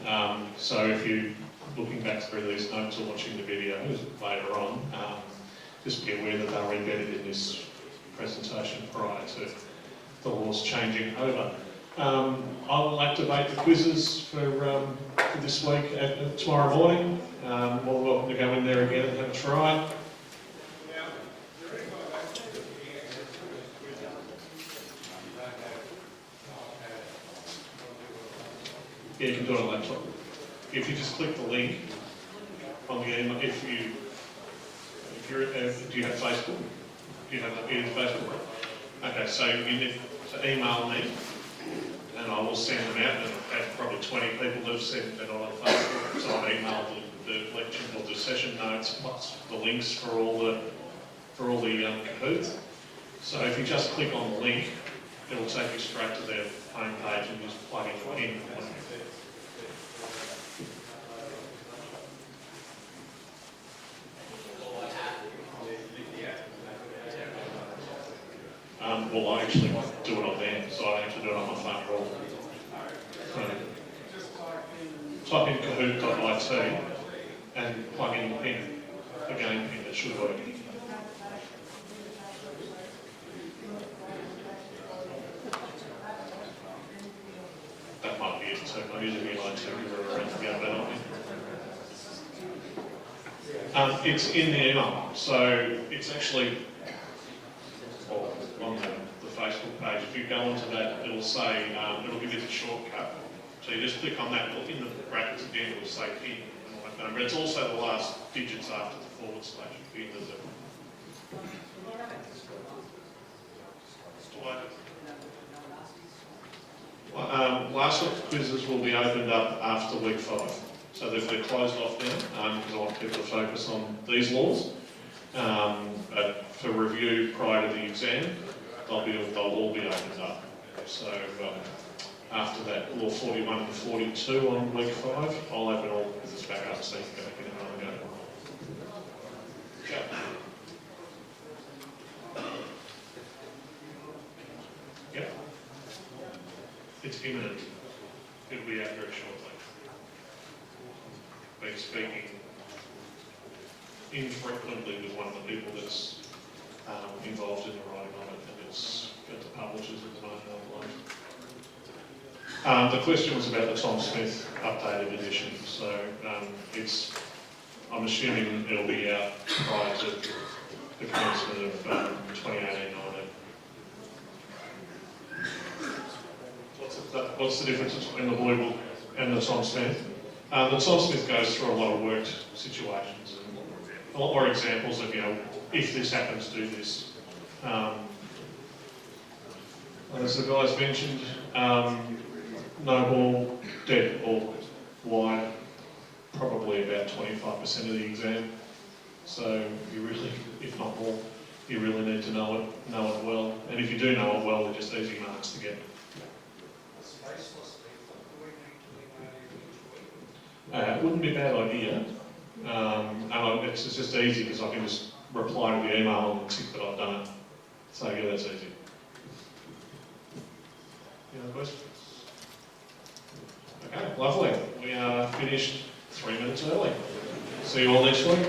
So if you're looking back through these notes or watching the videos later on, just be aware that they were embedded in this presentation prior to the laws changing over. I'll activate the quizzes for this week tomorrow morning. More welcome to go in there again and have a try. Yeah, you can do it on a laptop. If you just click the link on the email, do you have Facebook? Do you have Facebook? Okay, so you need to email me and I will send them out, and I have probably 20 people that have sent that on Facebook. So I've emailed the lecture or the session notes plus the links for all the Kahoot. So if you just click on the link, it will take you straight to their homepage and just plug it in. Well, I actually do it on there, so I don't have to do it on my phone at all. So, type in kahoot.it and plug in PIN, the game PIN, it should work. That might be it too. I usually realise that we're around to go about it. It's in the email, so it's actually on the Facebook page. If you go onto that, it'll say, it'll give you the shortcut. So you just click on that, look in the brackets again, it'll say PIN and all that kind of, but it's also the last digits after the / if you enter the. Last week's quizzes will be opened up after week 5. So they're closed off now, because I want people to focus on these laws. But for review prior to the exam, they'll all be opened up. So after that, law 41 and 42 on week 5, I'll open all the quizzes back up so you can go get another go. Okay. Yep. It's imminent. It'll be out very shortly. Been speaking infrequently with one of the people that's involved in the writing of it, and it's got the publishers at the moment online. The question was about the Tom Smith updated edition, so I'm assuming it'll be out prior to the commencement of 2018-19. What's the difference between the Blue Book and the Tom Smith. The Tom Smith goes through a lot of worked situations and a lot more examples of, you know, if this happens, do this. As the guys mentioned, no ball, dead ball, wide, probably about 25% of the exam. So you really, if not more, you really need to know it well. And if you do know it well, they're just easy marks to get. It wouldn't be a bad idea. It's just easy because I can just reply to the email and tick that I've done it. So yeah, that's easy. Any other questions? Okay, lovely. We are finished 3 minutes early. See you all next week.